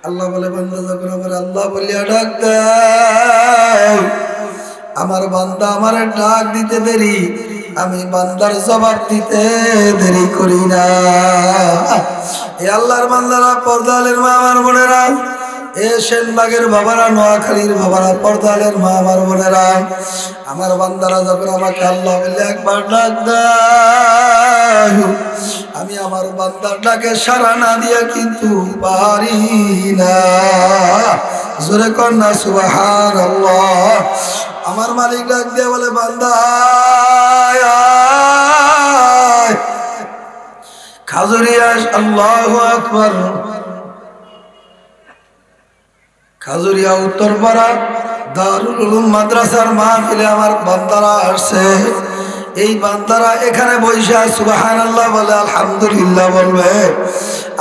আল্লাহ বলে বান্দা যখন আমার আল্লাহ বলিয়া ডাক দেয়, আমার বান্দা আমার ডাক দিতে দেরি, আমি বান্দার জবাব দিতে দেরি করি না। এ আল্লাহর বান্দারা, পর্দালের মা আমার বোনেরা, এ সেনবাগের বাবারা, নোয়াখালীর বাবারা, পর্দালের মা আমার বোনেরা, আমার বান্দারা যখন আমাকে আল্লাহ বলে একবার ডাক দেয়, আমি আমার বান্দার ডাকে সাড়া না দিয়া কিন্তু পারি না। জোরে কন্যা সুবহানাল্লাহ। আমার মালিক ডাক দিয়ে বলে বান্দা আয় আয়, খাজুরিয়া। আল্লাহু আকবার। খাজুরিয়া উত্তরপাড়া দারুল উলুম মাদ্রাসার মাহফিলে আমার বান্দারা আসছে। এই বান্দারা এখানে বৈশা সুবহানাল্লাহ বলে, আলহামদুলিল্লাহ বলবে।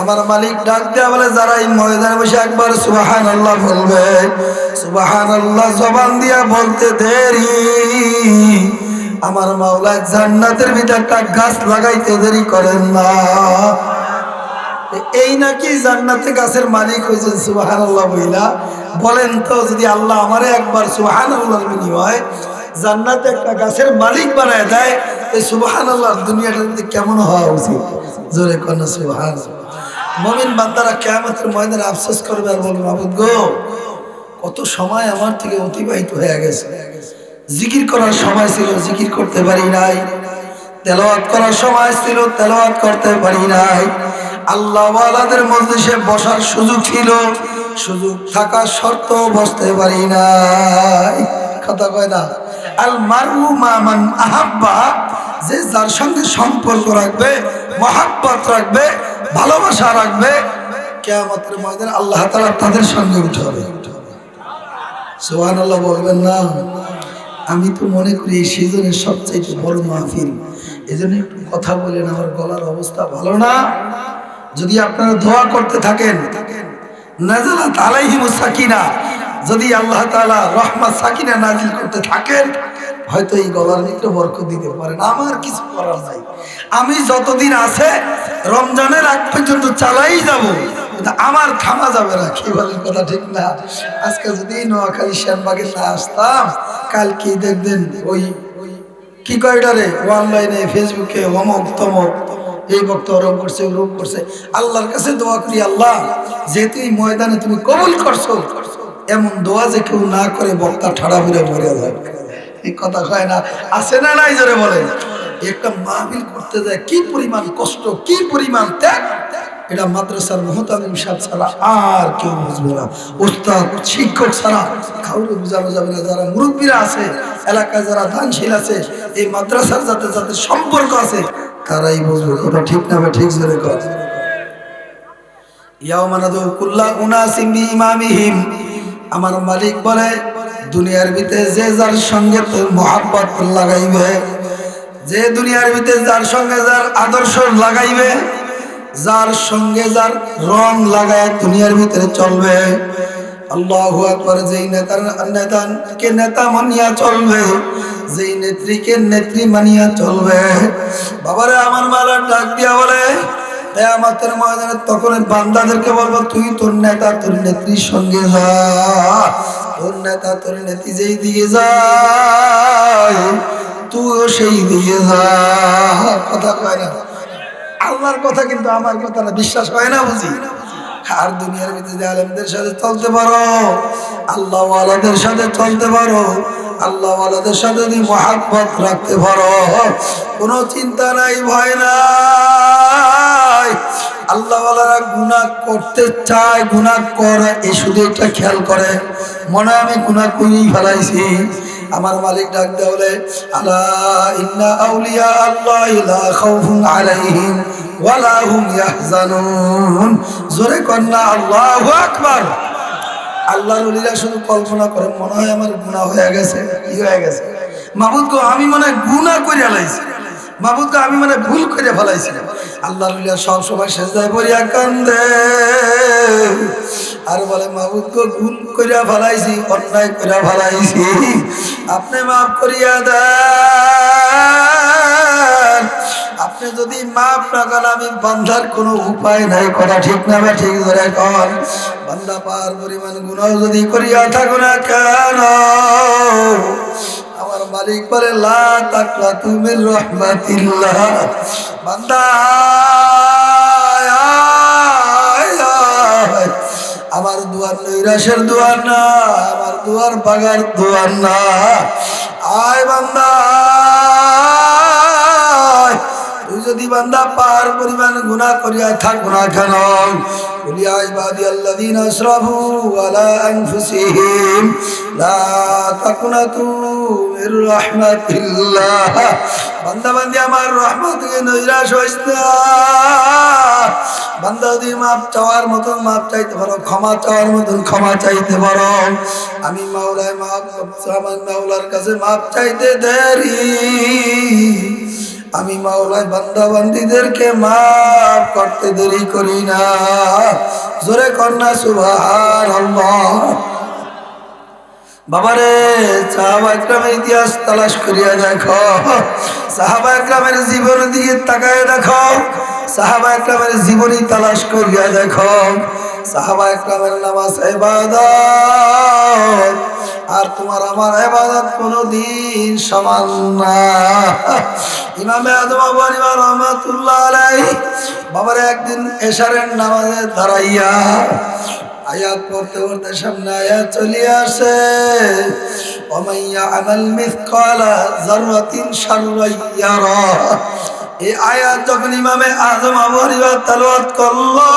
আমার মালিক ডাক দেয়া বলে যারা এই ময়দানে বসে একবার সুবহানাল্লাহ বলবে, সুবহানাল্লাহ জবান দিয়া বলতে দেরি, আমার মাওলা জান্নাতের ভিতরে একটা গাছ লাগাইতে দেরি করেন না। এই নাকি জান্নাতে গাছের মালিক হয়েছেন সুবহানাল্লাহ বইলা? বলেন তো, যদি আল্লাহ আমারে একবার সুবহানাল্লাহর বিনিময়ে জান্নাতে একটা গাছের মালিক বানায় দেয়, এই সুবহানাল্লাহ দুনিয়াটার মধ্যে কেমন হওয়া উচিত? জোরে কন্যা সুবহানাল্লাহ। মুমিন বান্দারা কিয়ামতের ময়দানে আফসোস করবে আর বলবে, মাবুদ গো, কত সময় আমার থেকে অতিবাহিত হয়ে গেছে। জিকির করার সময় ছিল, জিকির করতে পারি নাই। তেলাওয়াত করার সময় ছিল, তেলাওয়াত করতে পারি নাই। আল্লাহ ওয়ালাদের মজলিসে বসার সুযোগ ছিল, সুযোগ থাকা সত্ত্বেও বসতে পারি নাই। কথা কয় না? আল মারু মা মান আহাব্বা, যে যার সঙ্গে সম্পর্ক রাখবে, মহাব্বত রাখবে, ভালোবাসা রাখবে, কিয়ামতের ময়দানে আল্লাহ তাআলা তাদের সঙ্গে উঠাবে। সুবহানাল্লাহ বলবেন না? আমি তো মনে করি এই সিজনের সবচেয়ে বড় মাহফিল। এই জন্য একটু কথা বলেন, আমার গলার অবস্থা ভালো না। যদি আপনারা দোয়া করতে থাকেন, নাযালাত আলাইহিমুস সাকিনা, যদি আল্লাহ তাআলা রহমত সাকিনা নাজিল করতে থাকেন, হয়তো এই গলার ভিতরে বরকত দিতে পারেন। আমার কিছু করার নাই। আমি যতদিন আছে রমজানের আগ পর্যন্ত চালাই যাব, আমার থামা যাবে না। কি বলেন? কথা ঠিক না? আজকে যদি নোয়াখালী শ্যামবাগে না আসতাম, কালকে দেখবেন ওই কি কয়টারে অনলাইনে ফেসবুকে অমুক তমক এই বক্ত ওরম করছে, ওরম করছে। আল্লাহর কাছে দোয়া করি, আল্লাহ যেহেতু এই ময়দানে তুমি কবুল করছো, এমন দোয়া যে কেউ না করে বক্তা ঠাড়া ঘুরে মরে যায়। এই কথা হয় না? আছে না নাই? জোরে বলেন। একটা মাহফিল করতে যায় কি পরিমাণ কষ্ট, কি পরিমাণ ত্যাগ, এটা মাদ্রাসার মুহতামিম সাহেব ছাড়া আর কেউ বুঝবে না। উস্তাদ শিক্ষক ছাড়া কাউকে বোঝানো যাবে না। যারা মুরব্বীরা আছে, এলাকায় যারা দানশীল আছে, এই মাদ্রাসার যাতে যাদের সম্পর্ক আছে, তারাই বুঝবে। কথা ঠিক না? ঠিক জোরে কর। ইয়াউমা নাদউ কুল্লা উনাসিম বিইমামিহিম, আমার মালিক বলে দুনিয়ার ভিতরে যে যার সঙ্গে তোর মহাব্বত লাগাইবে, যে দুনিয়ার ভিতরে যার সঙ্গে যার আদর্শ লাগাইবে, যার সঙ্গে যার রং লাগায় দুনিয়ার ভিতরে চলবে, আল্লাহু আকবার, যেই নেতাকে নেতা মানিয়া চলবে, যেই নেত্রীকে নেত্রী মানিয়া চলবে। বাবারে, আমার মালা ডাক দিয়া বলে কিয়ামতের ময়দানে তখন বান্দাদেরকে বলবো, তুই তোর নেতা তোর নেত্রীর সঙ্গে যা। তোর নেতা তোর নেত্রী যেই দিকে যায়, তুইও সেই দিকে যা। কথা কয় না? আল্লাহর কথা কিন্তু আমার কথা না, বিশ্বাস হয় না বুঝি? আর দুনিয়ার ভিতরে আলেমদের সাথে চলতে পারো, আল্লাহ ওয়ালাদের সাথে চলতে পারো, আল্লাহ ওয়ালাদের সাথে যদি মহাব্বত রাখতে পারো, কোনো চিন্তা নাই, ভয় নাই। আল্লাহ ওয়ালারা গুনাহ করতে চায়, গুনাহ করে, এই শুধু একটা খেয়াল করে, মনে আমি গুনাহ করেই ফেলাইছি। আমার মালিক ডাক দেয়া বলে, আলা ইন্না আউলিয়া আল্লাহি লা খাউফুন আলাইহিম ওয়ালা হুম ইয়াহজানুন। জোরে কন্যা আল্লাহু আকবার। আল্লাহর ওলিরা শুধু কল্পনা করে, মনে হয় আমার গুনাহ হয়ে গেছে। কি হয়ে গেছে? মাবুদ গো, আমি মনে হয় গুনাহ করে ফেলাইছি। মাবুদ গো, আমি মনে ভুল করে ফেলাইছি। আল্লাহর ওলিরা সব সময় সেজদায় পড়িয়া কান্দে আর বলে, মাবুদ গো, ভুল করিয়া ফেলাইছি, অন্যায় করিয়া ফেলাইছি, আপনি মাফ করিয়া দেন। আপনি যদি মাফ না করেন আমি বান্দার কোনো উপায় নাই, কথা ঠিক না বা ঠিক ধরে কন। বান্দা পার পরিমাণ গুনাহ যদি করিয়া থাকো না কেন, আমার মালিক বলে লা তাকনাতু মির রাহমাতিল্লাহ। বান্দা আমার দুয়ার নৈরাশের দুয়ার না, আমার দুয়ার বাগার দুয়ার না। আয় বান্দা, তুই যদি বান্দা পার পরিমাণ গুনাহ করিয়া থাকো না কেন, কুলিয়া ইবাদিয়াল্লাযীনা আসরাফু আলা আনফুসিহিম লা তাকনাতু মির রাহমাতিল্লাহ। বান্দা বান্দি আমার রহমত থেকে নৈরাশ হইস না। বান্দা যদি মাপ চাওয়ার মতন মাপ চাইতে পারো, ক্ষমা চাওয়ার মতন ক্ষমা চাইতে পারো, আমি মাওলায় মাপ আমার মাওলার কাছে মাপ চাইতে দেরি, আমি মাওলায় বান্দা বান্দীদেরকে মাফ করতে দেরি করি না। জোরে কন্যা সুবহানাল্লাহ। বাবারে সাহাবা একরামের ইতিহাস তালাশ করিয়া দেখো, সাহাবা একরামের জীবনের দিকে তাকায় দেখো, সাহাবা একরামের জীবনী তালাশ করিয়া দেখো। সাহাবা একরামের নামাজ ইবাদত আর তোমার আমার ইবাদত কোনদিন সমান না। ইমামে আযম আবু হানিফা রাহমাতুল্লাহ আলাইহি বাবারে একদিন এশারের নামাজে দাঁড়াইয়া আয়াত পড়তে পড়তে সামনে আয়াত চলে আসে, ওমাইয়া আমাল মিসকালা যাররাতিন শাররান ইয়ারা। এই আয়াত যখন ইমামে আযম আবু হানিফা তেলাওয়াত করলো,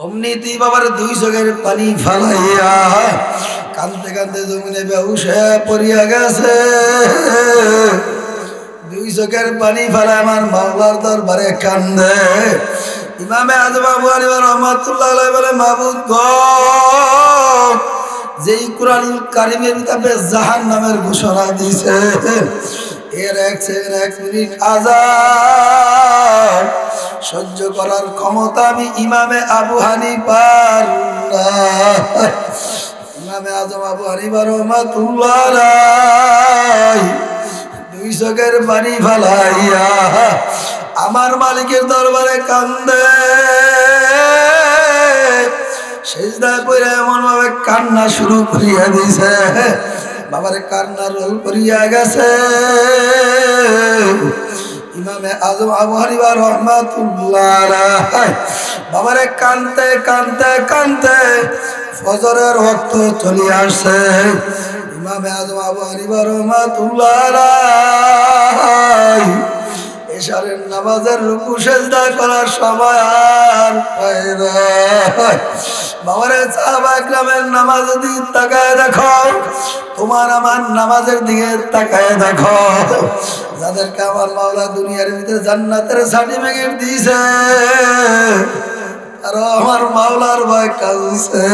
অমনিতেই বাবার দুই চোখের পানি ফালাইয়া কাঁদতে কাঁদতে জমিনে বেহুশ হয়ে পড়িয়া গেছে। দুই চোখের পানি ফালায় আমার মাওলার দরবারে কান্দে। ইমামে আযম আবু হানিফা রাহমাতুল্লাহ আলাইহি বলে, মাবুদ গো, যেই কুরআনুল কারীমের ভিতরে জাহান্নামের ঘোষণা দিয়েছে, এর এক মিনিট আযাব সহ্য করার ক্ষমতা আমি ইমামে আবু হানিফার না। ইমামে আযম আবু হানিফা রাহমাতুল্লাহ আলাইহি দুই চোখের পানি ফালাইয়া আমার মালিকের দরবারে কান্দে। সেজদায় পড়ে এমন ভাবে কান্না শুরু করিয়া দিছে, বাবারে কান্না রোল করিয়া গেছে। ইমামে আযম আবু হানিফা রাহমাতুল্লাহ আলাইহি বাবারে কানতে কানতে কানতে ফজরের ওয়াক্ত চলে আসে। ইমামে আযম আবু হানিফা রাহমাতুল্লাহ আলাইহি এশারের নামাজের রুকু সিজদা করার সময় আর পায় না। বাবারে সাহাবা একরামের নামাজের দিকে তাকায় দেখো, তোমার আমার নামাজের দিকে তাকায় দেখো, যাদেরকে আমার মাওলা দুনিয়ার ভিতরে জান্নাতের সার্টিফিকেট দিয়েছে, তারা আমার মাওলার ভয় কাঁদছে,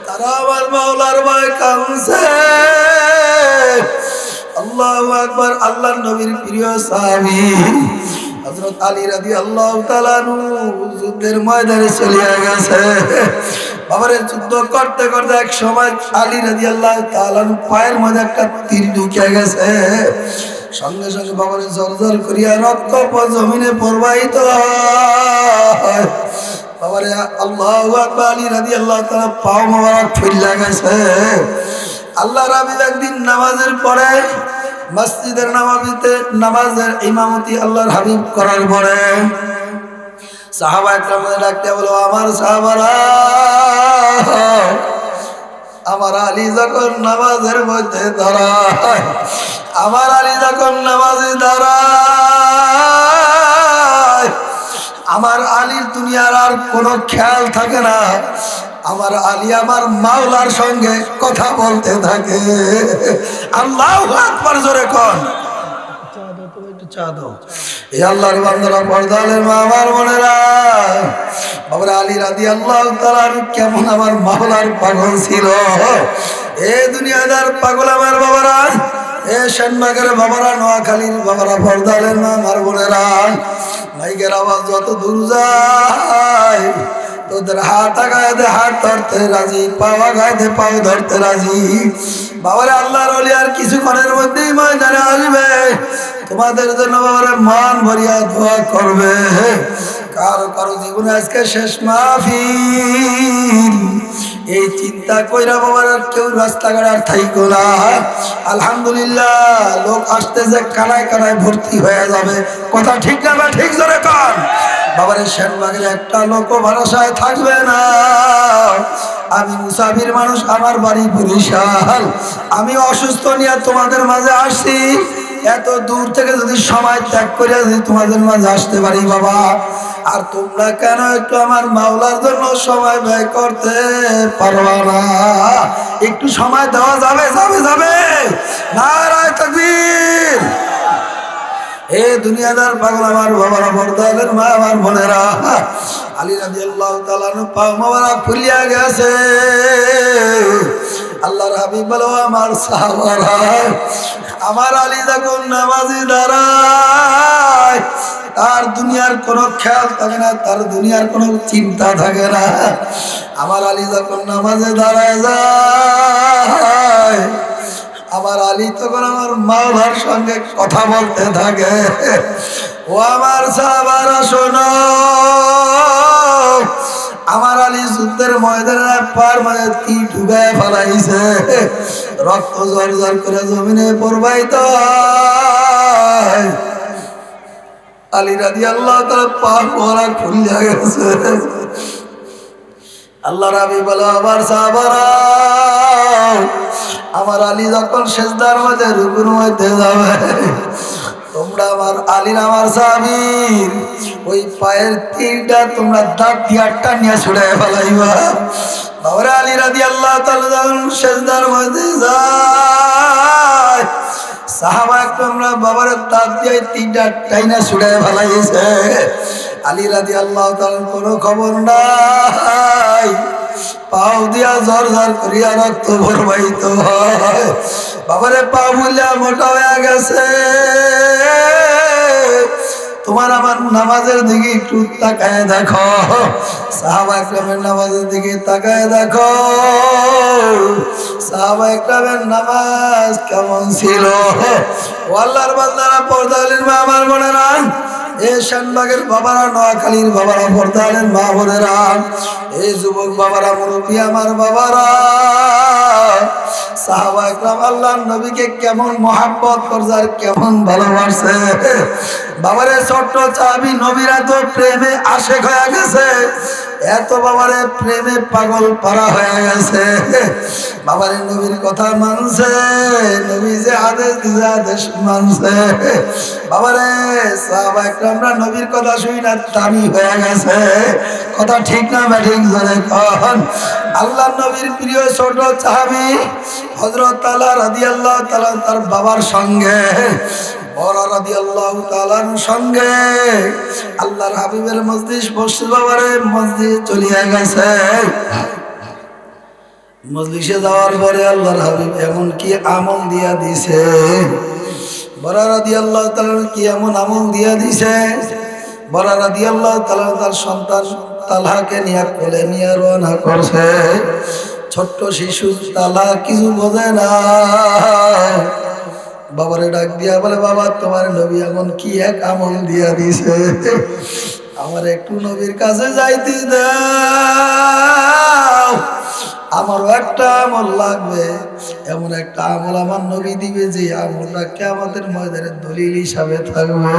তারা আমার মাওলার ভয় কাঁদছে। আল্লাহু আকবার। আল্লাহর নবীর প্রিয় সাহাবী হযরত আলী রাদিয়াল্লাহু তাআলা আনহু যুদ্ধের ময়দানে চলে গেছে। বাবারে যুদ্ধ করতে করতে এক সময় আলী রাদিয়াল্লাহু তাআলা আনহু পায়ের মধ্যে একটা তীর ঢুকে গেছে। সঙ্গে সঙ্গে বাবারে জলজল করিয়া রক্ত জমিনে প্রবাহিত হয়। বাবারে আল্লাহু আকবার। আলী রাদিয়াল্লাহু তাআলা পাও মোবারক ফুলে গেছে। আল্লাহ রাবি একদিন নামাজের পরে মসজিদের নববীতে নামাজের ইমামতি আল্লাহর হাবিব করার পরে সাহাবা একরামদের ডাকতে বলো, আমার সাহাবারা, আমার আলী যখন নামাজের মধ্যে দাঁড়ায়, আমার আলী যখন নামাজে দাঁড়ায়, আমার আলীর দুনিয়ার আর কোনো খেয়াল থাকে না। আমার আলী আমার মাওলার সঙ্গে কথা বলতে থাকে। আল্লাহু আকবার। জোরে কোন চা দাও। এই আল্লাহর বান্দারা, পর্দালের মা, আমার বোনেরা, বাবা আলী রাদিয়াল্লাহু তাআলা কেমন আমার মাওলার পাগল ছিল। এ দুনিয়াদার পাগল আমার বাবারা, এ শানবাগের বাবারা, নোয়াখালীর বাবারা, পর্দালের মা, আমার বোনেরা, মাইকের আওয়াজ যত দূর যায় তোদের হাত আগায় দে হাত ধরতে রাজি, পাও আগায় দে পাও ধরতে রাজি। বাবারে আল্লাহর ওলি আর কিছুক্ষণের মধ্যেই ময়দানে আসবে, তোমাদের জন্য বাবারে মন ভরিয়া দোয়া করবে। কারো কারো জীবনে আজকে শেষ মাহফিল, এই চিন্তা কইরা বাবার আর কেউ রাস্তাঘাট আর থাইকো না। আলহামদুলিল্লাহ, লোক আসতেছে কানায় কানায় ভর্তি হয়ে যাবে। কথা ঠিক না বা ঠিক জোরে কর। বাবারে শ্যামবাগের একটা লোকও ভরসায় থাকবে না। আমি মুসাফির মানুষ, আমার বাড়ি বরিশাল, আমি অসুস্থ নিয়ে তোমাদের মাঝে আসছি। এত দূর থেকে যদি সময় ত্যাগ করে যদি তোমাদের মাঝে আসতে পারি বাবা, আর তোমরা কেন একটু আমার মাওলার জন্য সময় ব্যয় করতে পারবা না? একটু সময় দেওয়া যাবে যাবে যাবে। নারায়ে তাকবীর। এ দুনিয়াদার পাগল আমার বাবারা, পর্দাদের মা আমার বোনেরা, আলী রাদিয়াল্লাহু তাআলা আনহু পা মোবারক ফুলিয়া গেছে। আল্লাহর হাবিব বলো আমার সাহাবারা, আমার আলী যখন নামাজি দাঁড়ায় তার দুনিয়ার কোনো খেয়াল থাকে না, তার দুনিয়ার কোনো চিন্তা থাকে না। আমার আলী যখন নামাজে দাঁড়ায় যায়, আমার আলী তখন আমার মাওলার সঙ্গে কথা বলতে থাকে। ও আমার সাহাবারা শোনো, আমার আলী যুদ্ধের ময়দানে পার মাঝে তীর ঢুকায় ফেলাইছে, রক্ত ঝরঝর করে জমিনে প্রবাহিত হয়। আলী রাদিয়াল্লাহু তাআলা পা মোবারক খুলে গেছে। আল্লাহ রাবি বলো আবার সাহাবারা, আমার আলী যখন সেজদার মধ্যে রুকুর মধ্যে যাবে, তোমরা আমার আলীর আমার সাহাবীর ওই পায়ের তীরটা তোমরা দাঁত দিয়ে টানিয়া ছুড়ে ফেলাইবা। বাবা আলী রাদিয়াল্লাহু তাআলা যখন সেজদার মধ্যে যায়, সাহাবা তোমরা বাবার দাঁত দিয়ে তীরটা টাইনা ছুড়ে ফেলাইছে। আলী রাদিয়াল্লাহু তাআলার কোনো খবর নাই, পাও দিয়া ঝর ঝর করিয়া রক্ত প্রবাহিত হয়। বাবারে পা মুলা মোটা হয়ে গেছে। তোমার আমার নামাজের দিকে একটু তাকায় দেখো, সাহাবা একরামের নামাজের দিকে তাকায় দেখো, সাহাবা একরামের নামাজ কেমন ছিল। ও আল্লাহর বান্দারা, পর্দালের মা আমার বোনেরা, এ শানবাগের বাবারা, নোয়াখালীর বাবারা, পর্দালের মা বোনেরা, এই যুবক বাবারা, মুরব্বী আমার বাবারা, সাহাবা একরাম আল্লাহর নবীকে কেমন মহাব্বত করছে আর কেমন ভালোবাসে। বাবারে ছোট্ট চাবি নবীরা তো প্রেমে আশেক হয়ে গেছে, এত বাবারে প্রেমে পাগল পারা হয়ে গেছে। বাবারে নবীর কথা মানছে, নবী যে আদেশ দিছে আদেশ মানছে। বাবারে সাহাবা একরামরা নবীর কথা শুই না দামি হয়ে গেছে। কথা ঠিক না বা ঠিক জানে কন। আল্লাহ নবীর প্রিয় ছোট সাহাবী হযরত আলী রাদিয়াল্লাহু তাআলা তার বাবার সঙ্গে, বড় রাদিয়াল্লাহু তাআলার সঙ্গে আল্লাহর হাবিবের মজলিস বসে বাবারে মসজিদে চলিয়া গেছে। মজলিসে যাওয়ার পরে আল্লাহর হাবিব এমন কি আমল দিয়া দিছে, বড় রাদিয়াল্লাহু তাআলা কি এমন আমল দিয়া দিছে। বড় রাদিয়াল্লাহু তাআলা তার সন্তান তালহাকে নিয়ে কোলে নিয়ে রওনা করছে। ছোট্ট শিশু তালহা কিছু বোঝে না, বাবারে ডাক দিয়া বলে, বাবা তোমার নবী এমন কি এক আমল দিয়া দিছে, আমার একটু নবীর কাছে যাইতে দাও, আমারও একটা আমল লাগবে। এমন একটা আমল আমার নবী দিবে যে আমলটা কিয়ামতের ময়দানে দলিল হিসাবে থাকবে।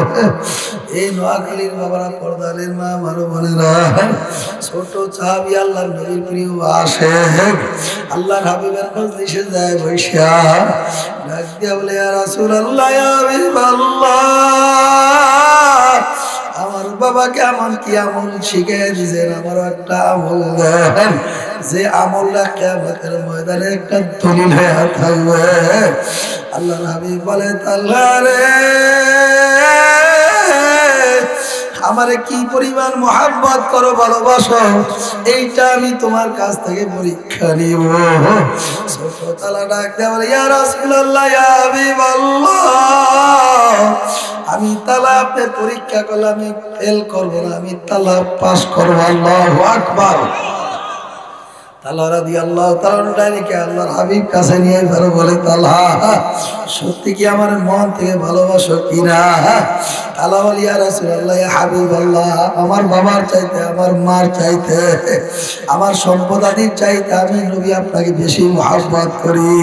এই নোয়াখালীর বাবারা, পর্দালের মা আমার বোনেরা, ছোট সাহাবী আল্লাহর নবীর প্রিয় আশিক, আল্লাহর হাবিবের মজলিসে যায় বৈশা ডাক দিয়া বলে, ইয়া রাসূলুল্লাহ, ইয়া হাবিবাল্লাহ, আমার বাবাকে এমন কি আমল শিখিয়ে দিয়েছেন, আমার একটা আমল দেন যে আমলটা কিয়ামতের ময়দানে একটা দলিল হয়ে থাকবে। আল্লাহর হাবিব বলে, আল্লাহ রে, আমারে কি পরিমাণ মহাব্বত করো, ভালোবাসো, এইটা আমি তোমার কাছ থেকে পরীক্ষা নিব। ছোট তালা ডাক দেয়া বলে, ইয়া রাসূলুল্লাহ, ইয়া হাবিবাল্লাহ, আমি তালা আপনি পরীক্ষা করলে আমি ফেল করবো না, আমি তালা পাস করবো। আল্লাহু আকবার। তালহা রাদিয়াল্লাহু তাআলা ডাইরেক্ট আল্লাহর হাবিব কাছে নিয়ে ধরে বলে, তালহা সত্যি কি আমার মন থেকে ভালোবাসো কিনা? তালহা বলে, ইয়া রাসূলুল্লাহ, ইয়া হাবিবাল্লাহ, আমার বাবার চাইতে, আমার মার চাইতে, আমার সম্পদাদির চাইতে আমি নবী আপনাকে বেশি মহব্বত করি।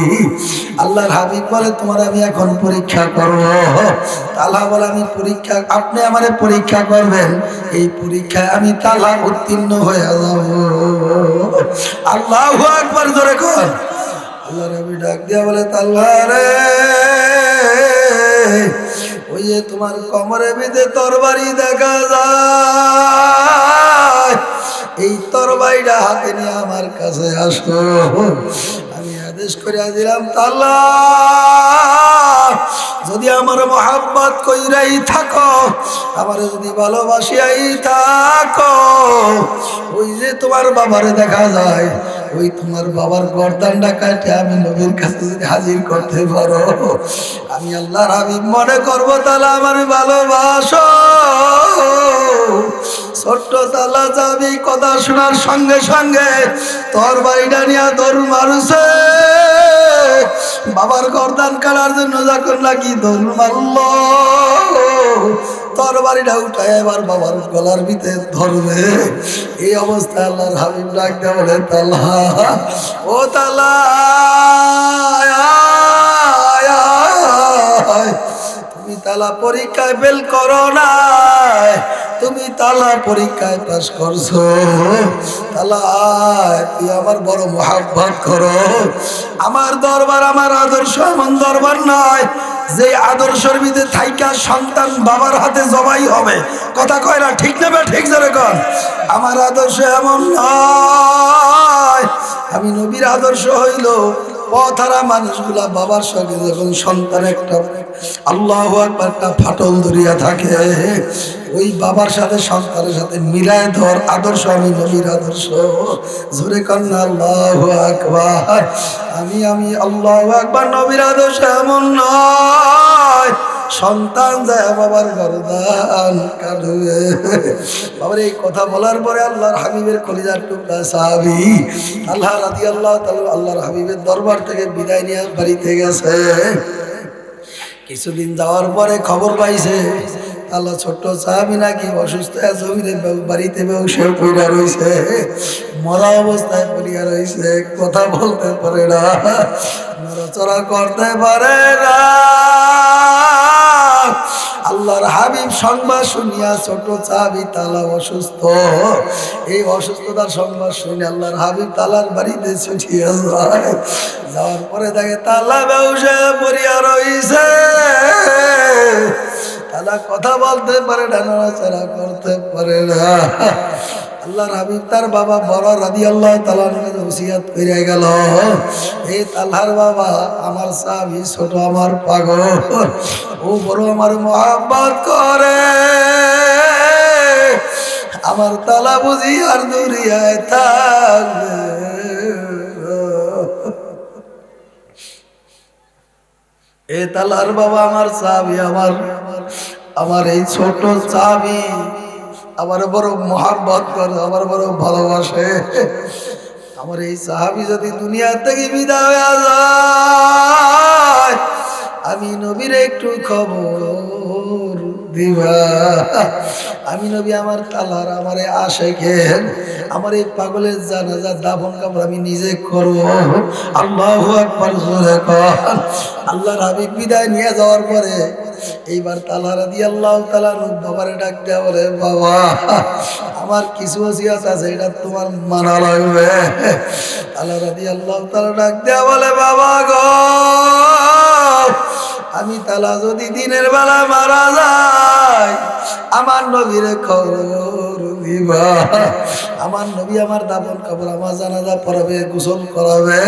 আল্লাহর হাবিব বলে, তোমার আমি এখন পরীক্ষা করব। তালহা বলে, আমি পরীক্ষা, আপনি আমারে পরীক্ষা করবেন, এই পরীক্ষায় আমি তালহা উত্তীর্ণ হয়ে যাব। আল্লাহু আকবার, জোরে কর। আল্লাহ নবী ডাক দিয়া বলে, তালহা রে, ওই যে তোমার কোমরের ভিতরে তরবারি দেখা যায়, এই তরবারিটা হাতে নিয়ে আমার কাছে আসো। আমি আদেশ করে দিলাম, তালহা যদি আমার মহাব্বত কইরাই থাকো, আমারে যদি ভালোবাসিয়াই থাকো, ওই যে তোমার বাবারে দেখা যায়, ওই তোমার বাবার গর্দানটা কাটে আমি নবীর কাছে যদি হাজির করতে পারো, আমি আল্লাহর হাবিব মনে করবো তাহলে আমার ভালোবাসো। ছোট্ট তালা যাবি, কথা শোনার সঙ্গে সঙ্গে তোর বাড়িটা নিয়ে দৌড় মারছে। বাবার গর্দান কাটার জন্য যখন নাকি দৌড় মারল, তোর বাড়িটা উঠায় এবার বাবার গলার ভিতরে ধরবে। এই অবস্থায় আল্লাহর হাবিব ডাকতে বলে, তালহা, ও তালহা, তুমি তালা পরীক্ষায় ফেল করো না, তুমি তালা পরীক্ষায় পাস করছো। তালা, তুই আমার বড় মহাব্বত করো। আমার দরবার, আমার আদর্শ এমন দরবার নয় যে আদর্শের ভিতরে থাইকা সন্তান বাবার হাতে জবাই হবে। কথা কয় না, ঠিক নেবে, ঠিক জোরে কর। আমার আদর্শ এমন নয়। আমি নবীর আদর্শ হইল পথহারা মানুষগুলা বাবার সঙ্গে যখন সন্তান একটা, আল্লাহু আকবার, একটা ফাটল ধরিয়া থাকে, ওই বাবার সাথে সন্তানের সাথে মিলায় ধর আদর্শ আমি নবীর আদর্শ। জোরে কন্যা আল্লাহু আকবার। আমি আল্লাহু আকবার, নবীর আদর্শ এমন নয় সন্তান যায় বাবার গর্দান কাটবে। বাবার এই কথা বলার পরে আল্লাহর হাবিবের কলিজার টুকরা সাহাবী তালহা রাদিয়াল্লাহু তাআলা আল্লাহর হাবিবের দরবার থেকে বিদায় নিয়ে বাড়িতে গেছে। কিছুদিন যাওয়ার পরে খবর পাইছে আল্লাহ ছোট্ট সাহাবী নাকি অসুস্থ, জমিনে বাড়িতে বসে পড়ে রয়েছে, মরা অবস্থায় পড়িয়া রয়েছে, কথা বলতে পারে না, নড়াচড়া করতে পারে না। আল্লাহর হাবিব সংবাদ শুনিয়া, ছোট সাহাবী তালা অসুস্থ, এই অসুস্থতার সংবাদ শুনে আল্লাহর হাবিব তালার বাড়িতে ছুটিয়া যায়। যাওয়ার পরে তাকে তালা বেউসে পড়িয়া রইছে, তালা কথা বলতে পারে না, নড়াচড়া করতে পারে না। আল্লাহর হাবিব তার বাবা বড় রাদিয়াল্লাহু তাআলা ওসিয়ত করে গেল, এই তালহার বাবা আমার সাহাবী, ছোট আমার পাগল, ও বড় আমার মহব্বত করে, আমার তালা বুঝি আর দুরিয়ায় থাকবে। এ তালার বাবা আমার সাহাবী, আমার এই ছোট সাহাবী আমার বড় মহব্বত করে, আমার বড় ভালোবাসে। আমার এই সাহাবী যদি দুনিয়া থেকে বিদায় হয়ে যায়, আমি নবীর একটু খবর দিবা। আমি নবী আমার তালার, আমার আশেকের, আমার এই পাগলের জানাজা দাফন কাপড় আমি নিজে করব। আল্লাহু আকবার, জোরে কর। আল্লাহর হাবিব বিদায় নিয়ে যাওয়ার পরে এইবার তালহা রাদিয়াল্লাহু তাআলা বাবারে ডাক দেয়া বলে, বাবা আমার কিছু ওসিয়ত আছে, এটা তোমার মানা লাগবে। তালহা রাদিয়াল্লাহু তাআলা ডাক দেয়া বলে, বাবা গো, আমি তালা যদি দিনের বেলা মারা যায়, আমার নবীর খবর দিবা। আমার নবী আমার দাফন কাপড়, আমার জানাজা পড়াবে, গোসল করাবে,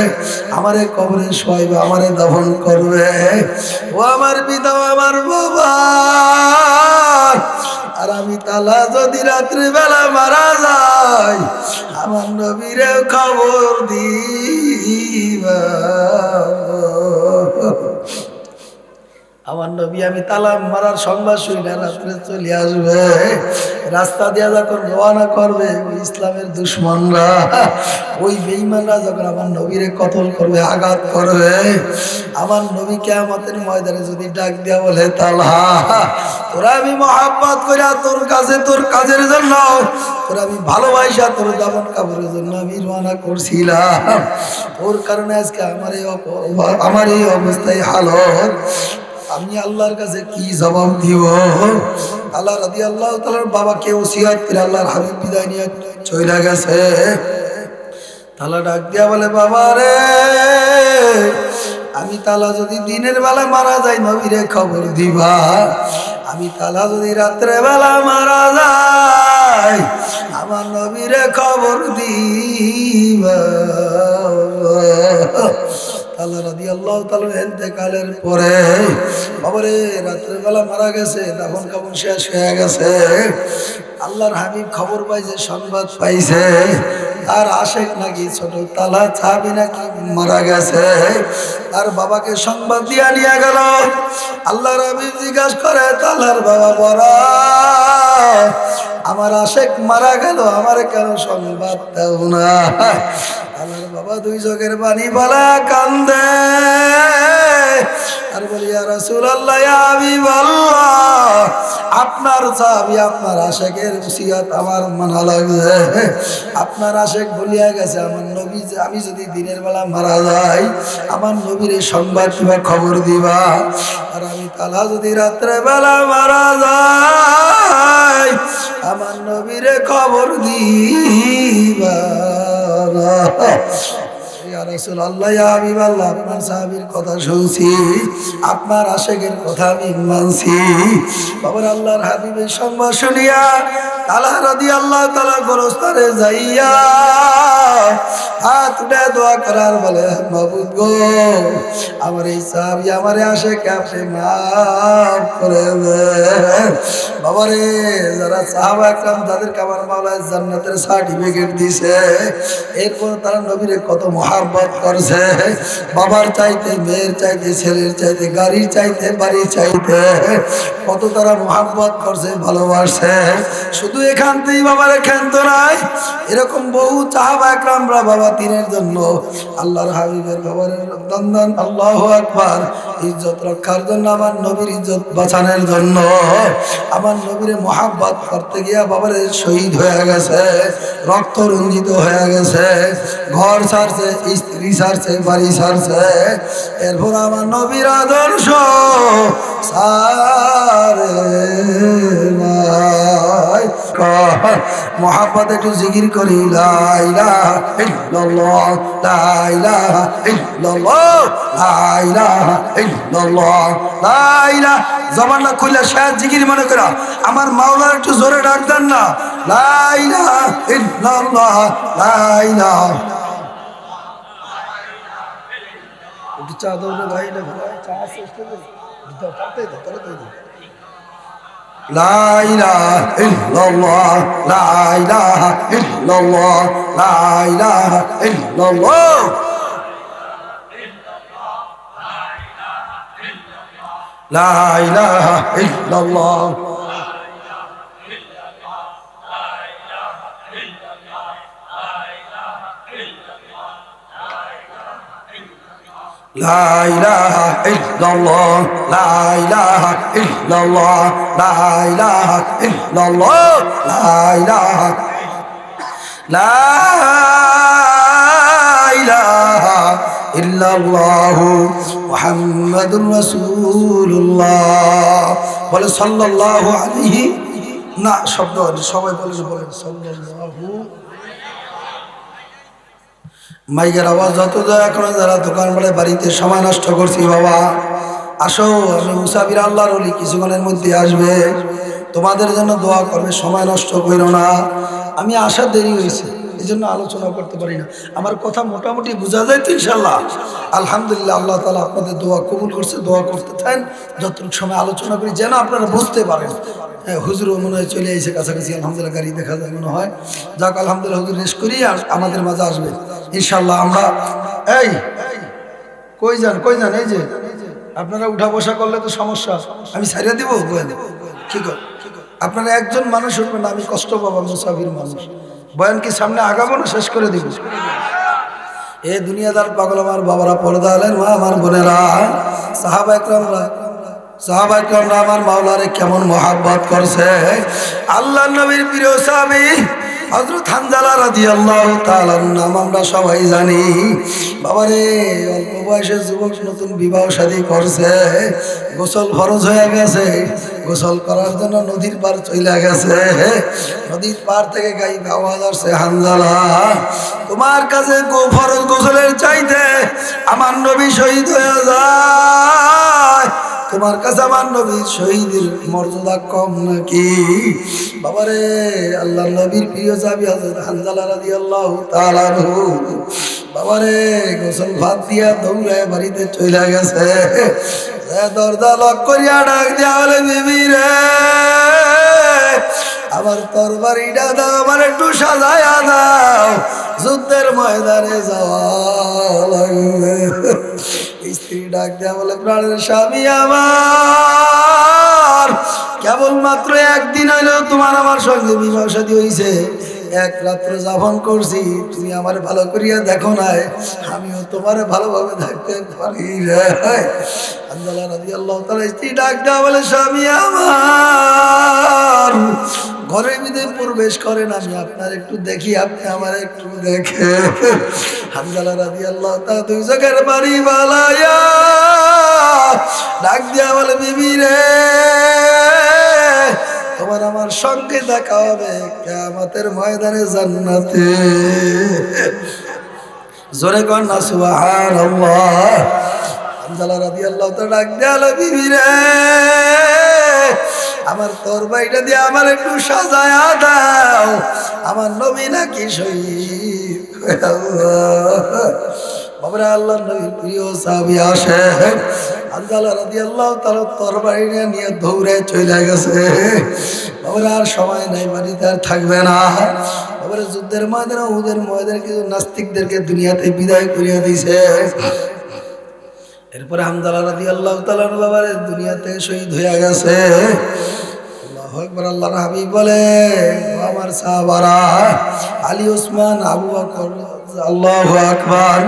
আমারে কবরে শোয়াইবে, আমারে দাফন করবে। ও আমার পিতা, আমার বাবা। আর আমি তালা যদি রাত্রি বেলা মারা যাই, আমার নবীর খবর দিবা। আমার নবী আমি তালা মারার সংবাদ শুনি না রাত্রে চলে আসবে, রাস্তা দিয়া যখন রওনা করবে ওই ইসলামের দুশ্মনরা, ওই বেঈমানরা যখন আমার নবীরে কতল করবে, আঘাত করবে, আমার নবী কিয়ামতের ময়দানে যদি ডাক দিয়া বলে তালহা তোরা আমি মহাব্বত কইরা তোর কাছে তোর কাজের জন্য, তোরা আমি ভালোবাসা তোর দামন কাপড়ের জন্য আমি রওনা করছিলাম, ওর কারণে আজকে আমার এই অবস্থায় হালত, আমি আল্লাহর কাছে কি জবাব দিব? আল্লাহ রাদিয়াল্লাহু তাআলার বাবাকে ওসিয়ত করে আল্লাহর হাবিব বিদায় নিয়ে চলে গেছে। তালা ডাক দিয়া বলে বাবা রে, আমি তালা যদি দিনের বেলা মারা যাই নবীরে খবর দিবা, আমি তালা যদি রাত্রে বেলা মারা যাই আমার নবীরে খবর দিবা। আল্লাহ রাদিয়াল্লাহু তাআলা ইন্তেকালের পরে বাবারে রাতের বেলা মারা গেছে, দাফন কাফন শেষ হয়ে গেছে। আল্লাহর হাবিব খবর পাইছে, সংবাদ পাইছে আর আশেক নাকি ছোট তালা চাবি নাকি মারা গেছে। আর বাবাকে সংবাদ দিয়া নিয়ে গেল। আল্লাহর হাবিব জিজ্ঞাসা করে তালার বাবা বড়া আমার আশেক মারা গেল, আমার কেন সংবাদ দাও না? আল্লাহর বাবা দুই চোখের পানি বলা কান্দে আর বলি ইয়া রাসূলুল্লাহ ইয়া হাবিবাল্লাহ, আপনার চাবি আপনার আশেকের ওসিয়ত আমার মানা লাগবে। আপনার আশেক বলিয়া গেছে আমার নবী যে আমি যদি দিনের বেলা মারা যাই আমার নবীর সংবাদ কিবা খবর দিবা, আর আমি তালা যদি রাত্রে বেলা মারা যাই আমার নবীর খবর দিবা। ইয়া রাসূলুল্লাহ ইয়া হাবিবাল্লাহ, আপনার সাহাবীর কথা শুনছি, আপনার আশিকের কথা আমি মানছি। বাবার আল্লাহর হাবিবের সংবাদ শুনিয়া তালহা রাদিয়াল্লাহু তাআলা গোরস্থানে যাইয়া হাত উঠে দোয়া করার বলে মাবুদ গো আমার এই সাহাবী আমার আশিক আপনি মাফ করে দেন। বাবারে যারা সাহাবা একরাম তাদেরকে আমার মাওলা জান্নাতের সার্টিফিকেট দিয়েছে, এরপর তারা নবীরে কত মহাব্বত করছে, বাবার চাইতে মেয়ের চাইতে ছেলের চাইতে গাড়ির চাইতে বাড়ির চাইতে কত তারা মহাব্বত করছে, ভালোবাসে। শুধু এখান থেকেই বাবার ক্ষান্ত নাই, এরকম বহু সাহাবা একরামরা বাবা তিনের জন্য আল্লাহর হাবিবের বাবার দন্দন আল্লাহু আকবার ইজ্জত রক্ষার জন্য, আমার নবীর ইজ্জত বাঁচানোর জন্য, আমার নবীরে মহাব্বত করতে গিয়া বাবার শহীদ হয়ে গেছে, রক্ত রঞ্জিত হয়ে গেছে, ঘর ছাড়ছে, স্ত্রী ছাড়ছে, বাড়ি ছাড়ছে। এরপর আমার নবীর আদর্শ সারে নাই। মহাব্বত একটু জিকির করি লা ইলাহা ইল্লাল্লাহ লা ইলাহা ইল্লাল্লাহ লা ইলাহা ইল্লাল্লাহ লা ইলাহা। জবানটা খুলে শায়দ জিকির মনে করা আমার মাওলার একটু জোরে ডাক দেন না, লা ইলাহা ইল্লাল্লাহ লা ইলাহা। একটু চা দাও রে ভাই, না ভাই চা শেষ করে দাও, তাতে দাও তাহলে তো লা ইলাহা ইল্লাল্লাহ লা ইলাহা ইল্লাল্লাহ লা ইলাহা ইল্লাল্লাহ লা ইলাহা ইল্লাল্লাহ। লা ইলাহা ইল্লাল্লাহ লা ইলাহা ইল্লাল্লাহ লা ইলাহা ইল্লাল্লাহ লা ইলাহা লা ইলাহা ইল্লাল্লাহ মুহাম্মাদুর রাসূলুল্লাহ। বলে সাল্লাল্লাহু আলাইহি না শব্দ সবাই বলে সাল্লাল্লাহু। মাইকের আওয়াজ যত দয়া করে যারা দোকান বেলায় বাড়িতে সময় নষ্ট করছি বাবা আসো, আমি মুসাফির আল্লাহর ওলি কিছুক্ষণের মধ্যে আসবে, তোমাদের জন্য দোয়া করবে, সময় নষ্ট করো না। আমি আসার দেরি হয়েছে এই জন্য আলোচনা করতে পারি না, আমার কথা মোটামুটি বোঝা যায় তো ইনশাল্লাহ। আলহামদুলিল্লাহ আল্লাহ তাআলা আপনাদের দোয়া কবুল করছে, দোয়া করতে থাকেন যতটুকু সময় আলোচনা করি যেন আপনারা বুঝতে পারেন। হ্যাঁ হুজুরও মনে হয় চলে এসে কাছাকাছি, আলহামদুলিল্লাহ গাড়ি দেখা যায় মনে হয়। যাক আলহামদুলিল্লাহ হুজুর রেস্ট করি আর আমাদের মাঝে আসবে ইনশাল্লাহ। আমরা এই কই যান এই যে আপনারা উঠা বসা করলে তো সমস্যা, আমি ছাড়িয়ে দিব বয়ান। ঠিক আছে, আপনারা একজন মানুষ উঠবেন, আমি কষ্ট পাবো, মুসাফির মানুষ। বয়ান কি সামনে আগাবো না শেষ করে দিব? এ দুনিয়াদার পাগল আমার বাবারা, পর্দা আলেন মা আমার বোনেরা, সাহাবা একরামরা, সাহাবা একরামরা আমার মাওলারে কেমন মহাব্বত করছে। আল্লাহ নবীর প্রিয় সাহাবী হযরত হানজালা রাদিয়াল্লাহু তাআলার নাম আমরা সবাই জানি। বাবারে অল্প বয়সে যুবক নতুন বিবাহ শাদী করছে, গোসল ফরজ হয়ে গেছে, গোসল করার জন্য নদীর পার চলে গেছে। নদীর পার থেকে গাই আওয়াজ আসছে, হানজালা তোমার কাছে ফরজ গোসলের চাইতে আমার নবী শহীদ হয়ে যায়, তোমার কাছে আমার নবীর শহীদের মর্যাদা কম নাকি? বাবারে আল্লাহ নবীর প্রিয় সাহাবী হযরত হানজালা রাদিয়াল্লাহু তাআলা আনহু বাবারে গোসল ভাত দিয়া দৌড়ায় বাড়িতে চলে গেছে। দরজা লক করিয়া ডাক দিয়া বলে, বিবি রে আমার তরবারিটা দাও, আমার একটু সাজায়া দাও, যুদ্ধের ময়দানে যাওয়া লাগবে। স্ত্রী ডাক দেয়া বলে, প্রাণের স্বামী আমার, কেবলমাত্র একদিন হইলেও তোমার আমার সঙ্গে বিবাহ শাদী হইছে, এক রাত্র যাপন করছি, তুমি আমার ভালো করিয়া দেখো নাই, আমিও তোমার ভালোভাবে দেখতে পারি রে। হানজালা রাদিয়াল্লাহু তাআলা স্ত্রী ডাক দেয়া বলে, স্বামী আমার ঘরের ভিতরে প্রবেশ করেন, আমি আপনার একটু দেখি, আপনি আমার একটু দেখে। হানজালা রাদিয়াল্লাহু তাআলা দুই চোখের পানি বালায়া ডাক দিয়া বলে, বিবি রে তোমার আমার সঙ্গে দেখা হবে কিয়ামতের ময়দানে জান্নাতে। জোরে কর না সুবহানাল্লাহ। হানজালা রাদিয়াল্লাহু তাআলা ডাক দিয়া বলে, বিবি রে আমার তরবারিটা দিয়ে আমার একটু সাজায়া দাও, আমার নবী নাকি শহীদ। বাবারে আল্লাহ নবীর প্রিয় সাহাবী আসে, হানজালা রাদিয়াল্লাহু তাআলা তরবারি নিয়ে দৌড়ে চলে গেছে। বাবারে আর সময় নাই, বাড়িতে আর থাকবে না। বাবারে যুদ্ধের ময়দানে, উহুদের ময়দানে কিছু নাস্তিকদেরকে দুনিয়াতে বিদায় করিয়া দিয়েছে। এরপরে হানজালা রাদিয়াল্লাহু তাআলা বাবারে দুনিয়া থেকে শহীদ হয়ে গেছে। আল্লাহু আকবার। আল্লাহর হাবিব বলে, আমার সাহাবারা আলী, ওসমান, আবু বকর, আল্লাহু আকবার।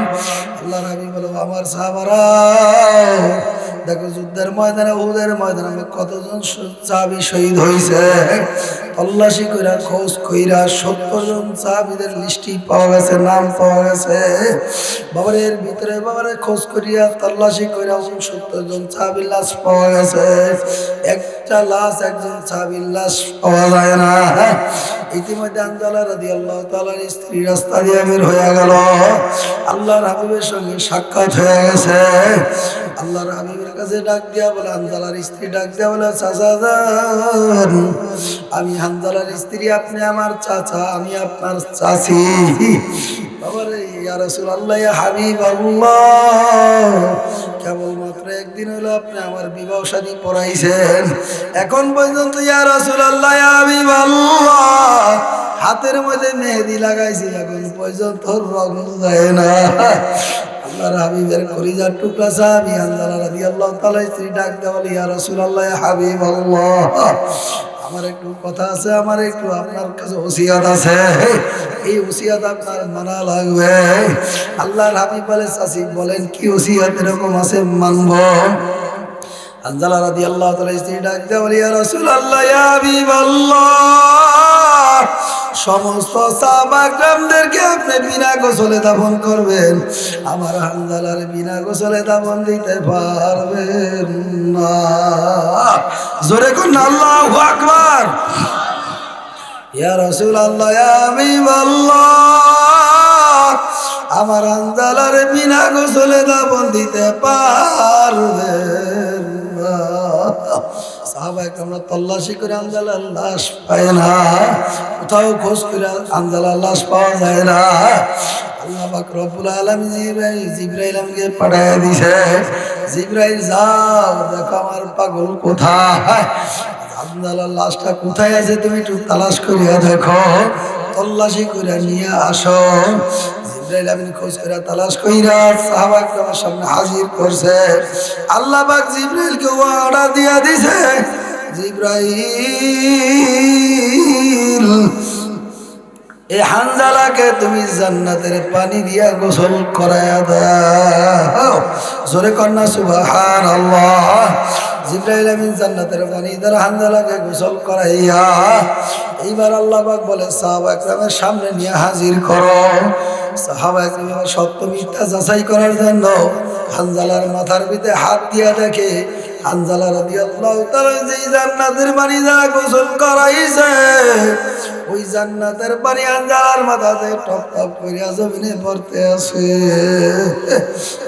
আল্লাহর হাবিব বলে, আমার সাহাবারা দেখো যুদ্ধের ময়দানে, উহুদের ময়দানে কতজন সাহাবী শহীদ হয়েছে। তল্লাশি কইরা খোঁজ কইরা 70 জন সাহাবীদের লিস্টি পাওয়া গেছে, নাম পাওয়া গেছে। বাবার এর ভিতরে বাবারে খোঁজ করিয়া তল্লাশি কইরা 69 জন সাহাবীর লাশ পাওয়া গেছে। একটা লাশ, একজন সাহাবীর লাশ পাওয়া যায় না। ইতিমধ্যে হানজালা রাদিয়াল্লাহু তাআলার স্ত্রী রাস্তা দিয়ে বের হয়ে গেল, আল্লাহর হাবিবের সঙ্গে সাক্ষাৎ হয়ে গেছে। আল্লাহর হাবিবের কাছে ডাক দিয়া বলে, হানজালার স্ত্রী ডাক দিয়া বলে, চাচা যান, আমি হানজালার স্ত্রী, আপনি আমার চাচা, আমি আপনার চাচি। বাবারে ইয়া রাসূলুল্লাহ, ইয়া হাবিবাল্লাহ, কেবলমাত্র একদিন হলো আপনি আমার বিবাহ শাদী পড়াইছেন, এখন পর্যন্ত ইয়া রাসূলুল্লাহ, ইয়া হাবিবাল্লাহ হাতের মধ্যে মেহেদি লাগাইছি, এখন পর্যন্ত রং যায় না। আল্লাহর হাবিবের কলিজার টুকরা সাহাবী হানজালা রাদিয়াল্লাহু তাআলা স্ত্রী ডাক দেয়া বলে, ইয়া রাসূলুল্লাহ, ইয়া হাবিবাল্লাহ, আমার একটু কথা আছে, আমার একটু আপনার কাছে ওসিয়াত আছে, এই ওসিয়াত আপনার মানা লাগবে। আল্লাহর হাবিব বলে, চাচি বলেন কি ওসিয়াত এরকম আছে, মানব। হানজালা রাদিয়াল্লাহু তাআলা স্ত্রী ডাক দেয়া বলে, ইয়া রাসূলুল্লাহ, ইয়া হাবিবাল্লাহ, সমস্ত সাহাবাদেরকে আপনি বিনা গোসলে দাফন করবেন, আমার হানজালার বিনা গোসলে দাফন দিতে পারবেন না। জোরে কোন আল্লাহু আকবার। ইয়া রাসূলুল্লাহ, ইয়া হাবিবাল্লাহ, আমার হানজালার বিনা গোসলে দাফন দিতে পারবেন না। সাহাবায়ে কেরাম তল্লাশি করে হানজালার লাশ পায় না, কোথাও খোঁজ করে হানজালার লাশ পাওয়া যায় না। আল্লাহ পাক রব্বুল আলামিন জিবরাইল আমিনকে পাঠিয়ে দিয়েছে, জিবরাইল যাও দেখো আমার পাগল কোথায়, হানজালার লাশটা কোথায় আছে তুমি একটু তালাশ করিয়া দেখো, তল্লাশি করে নিয়ে আসো। জিবরাইল আমিন খোঁজ করে তালাশ কইরা সাহাবা একরামের সামনে হাজির করছে। আল্লাহ পাক জিবরাইলকে অর্ডার দিয়া দিছে, জিবরাইল এই হানজালাকে তুমি জান্নাতের পানি দিয়া গোসল করায়া দাও। জোরে কন্যা সুবহানাল্লাহ। জিবরাইল আমিন জান্নাতের পানি দ্বারা হানজালাকে গোসল করাইয়া এইবার আল্লাহ পাক বলে সাহাবা একরামের সামনে নিয়ে হাজির করো। সাহাবা একরামের সত্য মিথ্যা যাচাই করার জন্য হানজালার মাথার ভিতরে হাত দিয়া দেখে হানজালা রাদিয়াল্লাহু তাআলা যেই জান্নাতের পানি দ্বারা গোসল করাইছে ওই জান্নাতের পানি হানজালার মাথাতে টপ টপ করিয়া জমিনে পড়তে আছে।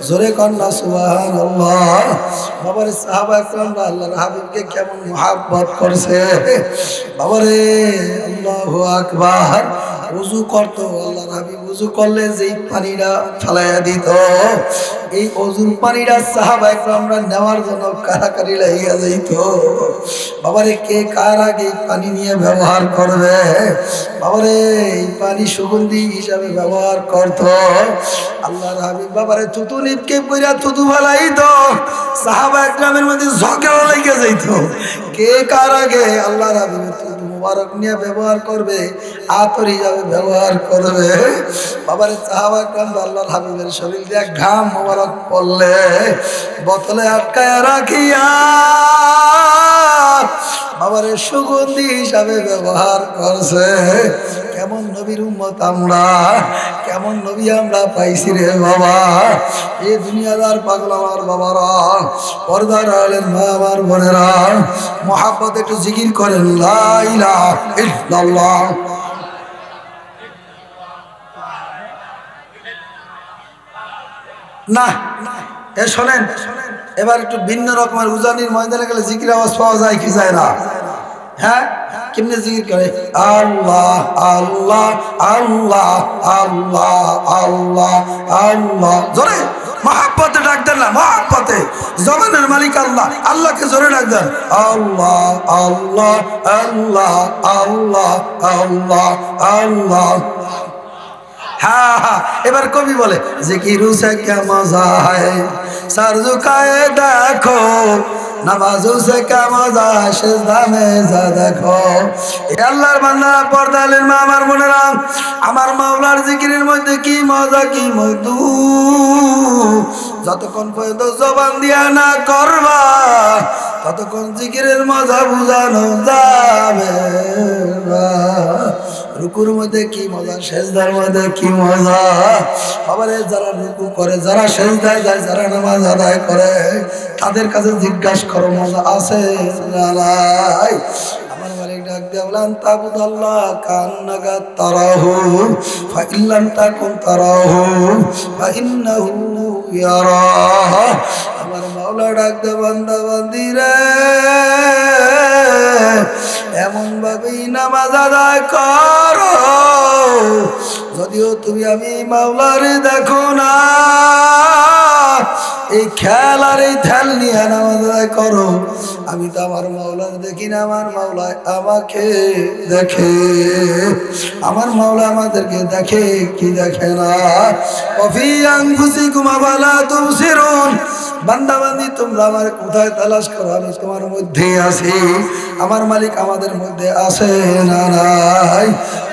জোরে কন্যা সুবহানাল্লাহ। বাবারে সাহাবা একরামরা আল্লাহর হাবিবকে কেমন মুহাব্বত করছে বাবারে। আল্লাহু আকবার। ওযু করতো আল্লাহর হাবিব, ওযু করলে যেই পানিটা ফেলাইয়া দিত এই ওযুর পানিটা সাহাবা একরামরা নেওয়ার জন্য কারাকারি লাগিয়া যাইত। বাবারে কে কার আগে পানি নিয়ে ব্যবহার করবে, বাবারে এই পানি সুগন্ধি হিসাবে ব্যবহার করত আল্লাহর হাবিব। বাবারে থুতু নিক্ষেপ কইরা থুতু ফেলাইত, সাহাবা একরামের মধ্যে ঝগড়া লেগে যাইত কে কার আগে আল্লাহর হাবিব থুতু মুবারক নিয়ে ব্যবহার করবে, আতর হিসাবে ব্যবহার করবে। বাবারে সাহাবা একরাম আল্লাহর হাবিবের শরীর দিয়ে ঘাম মুবারক পড়লে বোতলে আটকায় রাখিয়া বাবারে সুগন্ধি হিসাবে ব্যবহার করছে। কেমন নবীর উম্মত আমরা, কেমন নবী আমরা পাইছি রে বাবা। এই দুনিয়াদার পাগলা আমার বাবারা, পর্দার আলের মা আমার বোনেরা, মুহাব্বত একটু জিকির করেন লা ইলাহা ইল্লাল্লাহ। না এ শোনেন, এবার একটু ভিন্ন রকমের উজানির ময়দানে গেলে জিকির আওয়াজ পাওয়া যায় কি যায় না? হ্যাঁ, কেমনে জিকির করে? আল্লাহ আল্লাহ আল্লাহ আল্লাহ আল্লাহ আল্লাহ। জোরে মহাব্বতে ডাক দেন না, মহাব্বতে। জবানের মালিক আল্লাহ, আল্লাহকে জোরে ডাক দেন আল্লাহ আল্লাহ আল্লাহ আল্লাহ আল্লাহ আল্লাহ। हाँ हाँ এবার কবি বলে জিকিরু সে क्या मजा है सर झुकाए देखो नमाजो से क्या मजा है सिजदा में जा देखो। এ আল্লাহর বান্দারা, পর্দালের মা আমার বোনেরা, আমার মাওলার জিকিরের মধ্যে কি মজা কি মধু। যতক্ষণ পর্যন্ত জবান দিয়া না করবা ততক্ষণ জিকিরের মজা বুঝানো যাবে না। রুকুর মধ্যে কি মজা, সেজদার মধ্যে কি মজা। বাবারে যারা রুকু করে, যারা সেজদায় যায়, যারা নামাজ আদায় করে তাদের কাছে জিজ্ঞাসা করো মজা আছে না নাই। আমার মালিক ডাক দিয়ে বলেন তাবুদাল্লাহ কান্নাকা তারাহু ফাইল্লাম তাকুন তারাহু ফাইন্নাহু ইয়ারা। আমার মাওলা ডাক দিয়ে বান্দা বান্দিরে এমন ভাবেই নামাজ আদায় করো যদিও তুমি আমি মাওলারে দেখো না। এই খেয়াল আর এই ধ্যান নিয়ে নামাজ আদায় করো। আমি তো আমার মাওলার দেখি না, আমার মাওলা আমাকে দেখে। আমার মাওলা আমাদেরকে দেখে কি দেখে না? ওয়াফি আনফুসিকুম আফালা তুবসিরুন। বান্দা বান্দি তোমরা আমার কোথায় তালাশ করো, আমি তোমার মধ্যে আছি। আমার মালিক আমাদের মধ্যে আছে না নাই?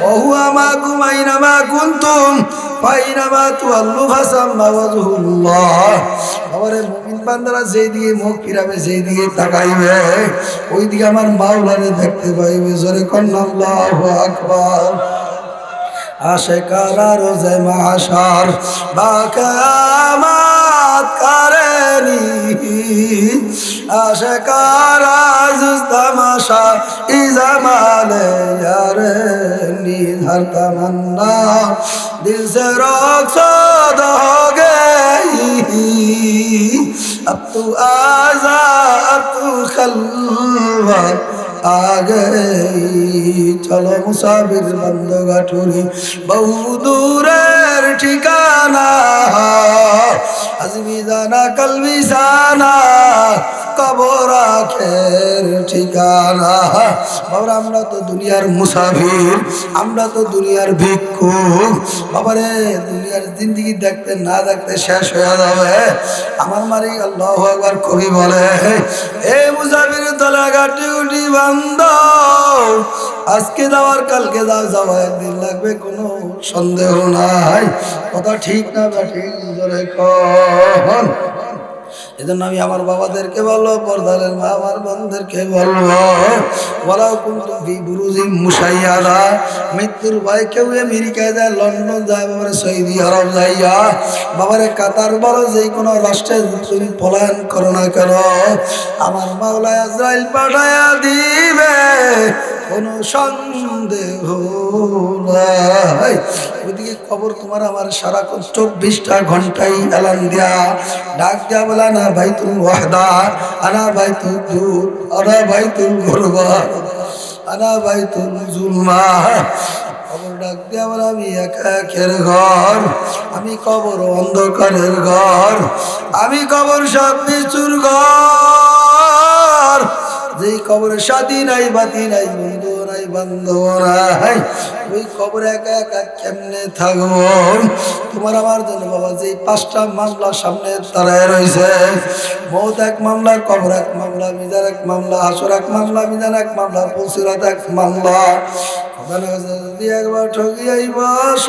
ওহুয়া মাকুম আইনামা কুনতুম ফাইনামা তুআল্লু ফাসাম্মা ওয়াজহুল্লাহ। আমারে মুমিন বান্দারা যেই দিকে মুখ ফিরাবে, যেই দিকে তাকাইবে ওই দিকে আমার মাওলারে দেখতে পাইবে। জোরে কন্না আল্লাহু আকবার। আশিকারা রোজে মাশার বা কিয়ামত কারেনি আশিকারা জুজ তামাশা ইজামালে यारनी हर तमन्ना दिल से रुखसत हो गई अब तू आजा अब तू खलवत आ गई। चलो मुसाफिर बंदगाठुरी बहु दूरेर ठिकाना আজমিজানা কালবিসানা কবর আখের ঠিকানা। বাবা আমরা তো দুনিয়ার মুসাফির, আমরা তো দুনিয়ার ভিক্ষুক। বাবারে দুনিয়ার জিন্দেগি দেখতে না দেখতে শেষ হয়ে যাবে। আমার মালিক আল্লাহু আকবার কবি বলে, এ মুসাফির দলে গাটি উঠি বান্দ, আজকে যাওয়ার কালকে যাওয়া একদিন লাগবে, কোনো সন্দেহ নাই। কথা ঠিক না ঠিক ধরে কন। এজন্য আমি আমার বাবাদেরকে বলবো, পর্দারের মা আমার বোনদেরকে বলবো, ওয়ালাউ কুনতুম ফি বুরুজিম মুশাইয়াদা, মৃত্যুর ভয় কেউ আমেরিকায় যায়, লন্ডন যায়, বাবারে সৌদি আরব যাইয়া, বাবারে কাতার বলো, যেই কোনো রাষ্ট্রে তুমি পলায়ন করো না কেন, আমার মাওলা আজরাইল পাঠায়া দিবে, কোনো সন্দেহ নাই। ওইদিকে খবর তোমার আমার সারাক্ষণ 24টা ঘন্টাই এলান দিয়া ডাক দিয়া বলা, না বাইতুল ওয়াহদা, আনা বাইতুল জুদ, আনা বাইতুল গুরবা, আনা বাইতুল জুলমা। খবর ডাক দিয়া বলা, আমি একের ঘর, আমি কবর অন্ধকারের ঘর, আমি কবর সব কিছুর ঘর, যেই কবরে সাথী নাই, বাতি নাই, বন্ধু নাই, বান্ধব নাই, ওই কবরে একা একা কেমনে থাকবো। তোমার আমার জন্য বাবা যেই 5টা মামলা সামনে দাঁড়ায় রয়েছে, মৌত এক মামলা, কবর এক মামলা, মিজান এক মামলা, হাসর এক মামলা, মিজান এক মামলা, পুলসিরাত এক মামলা। যদি একবার ঠকিয়াই বাস,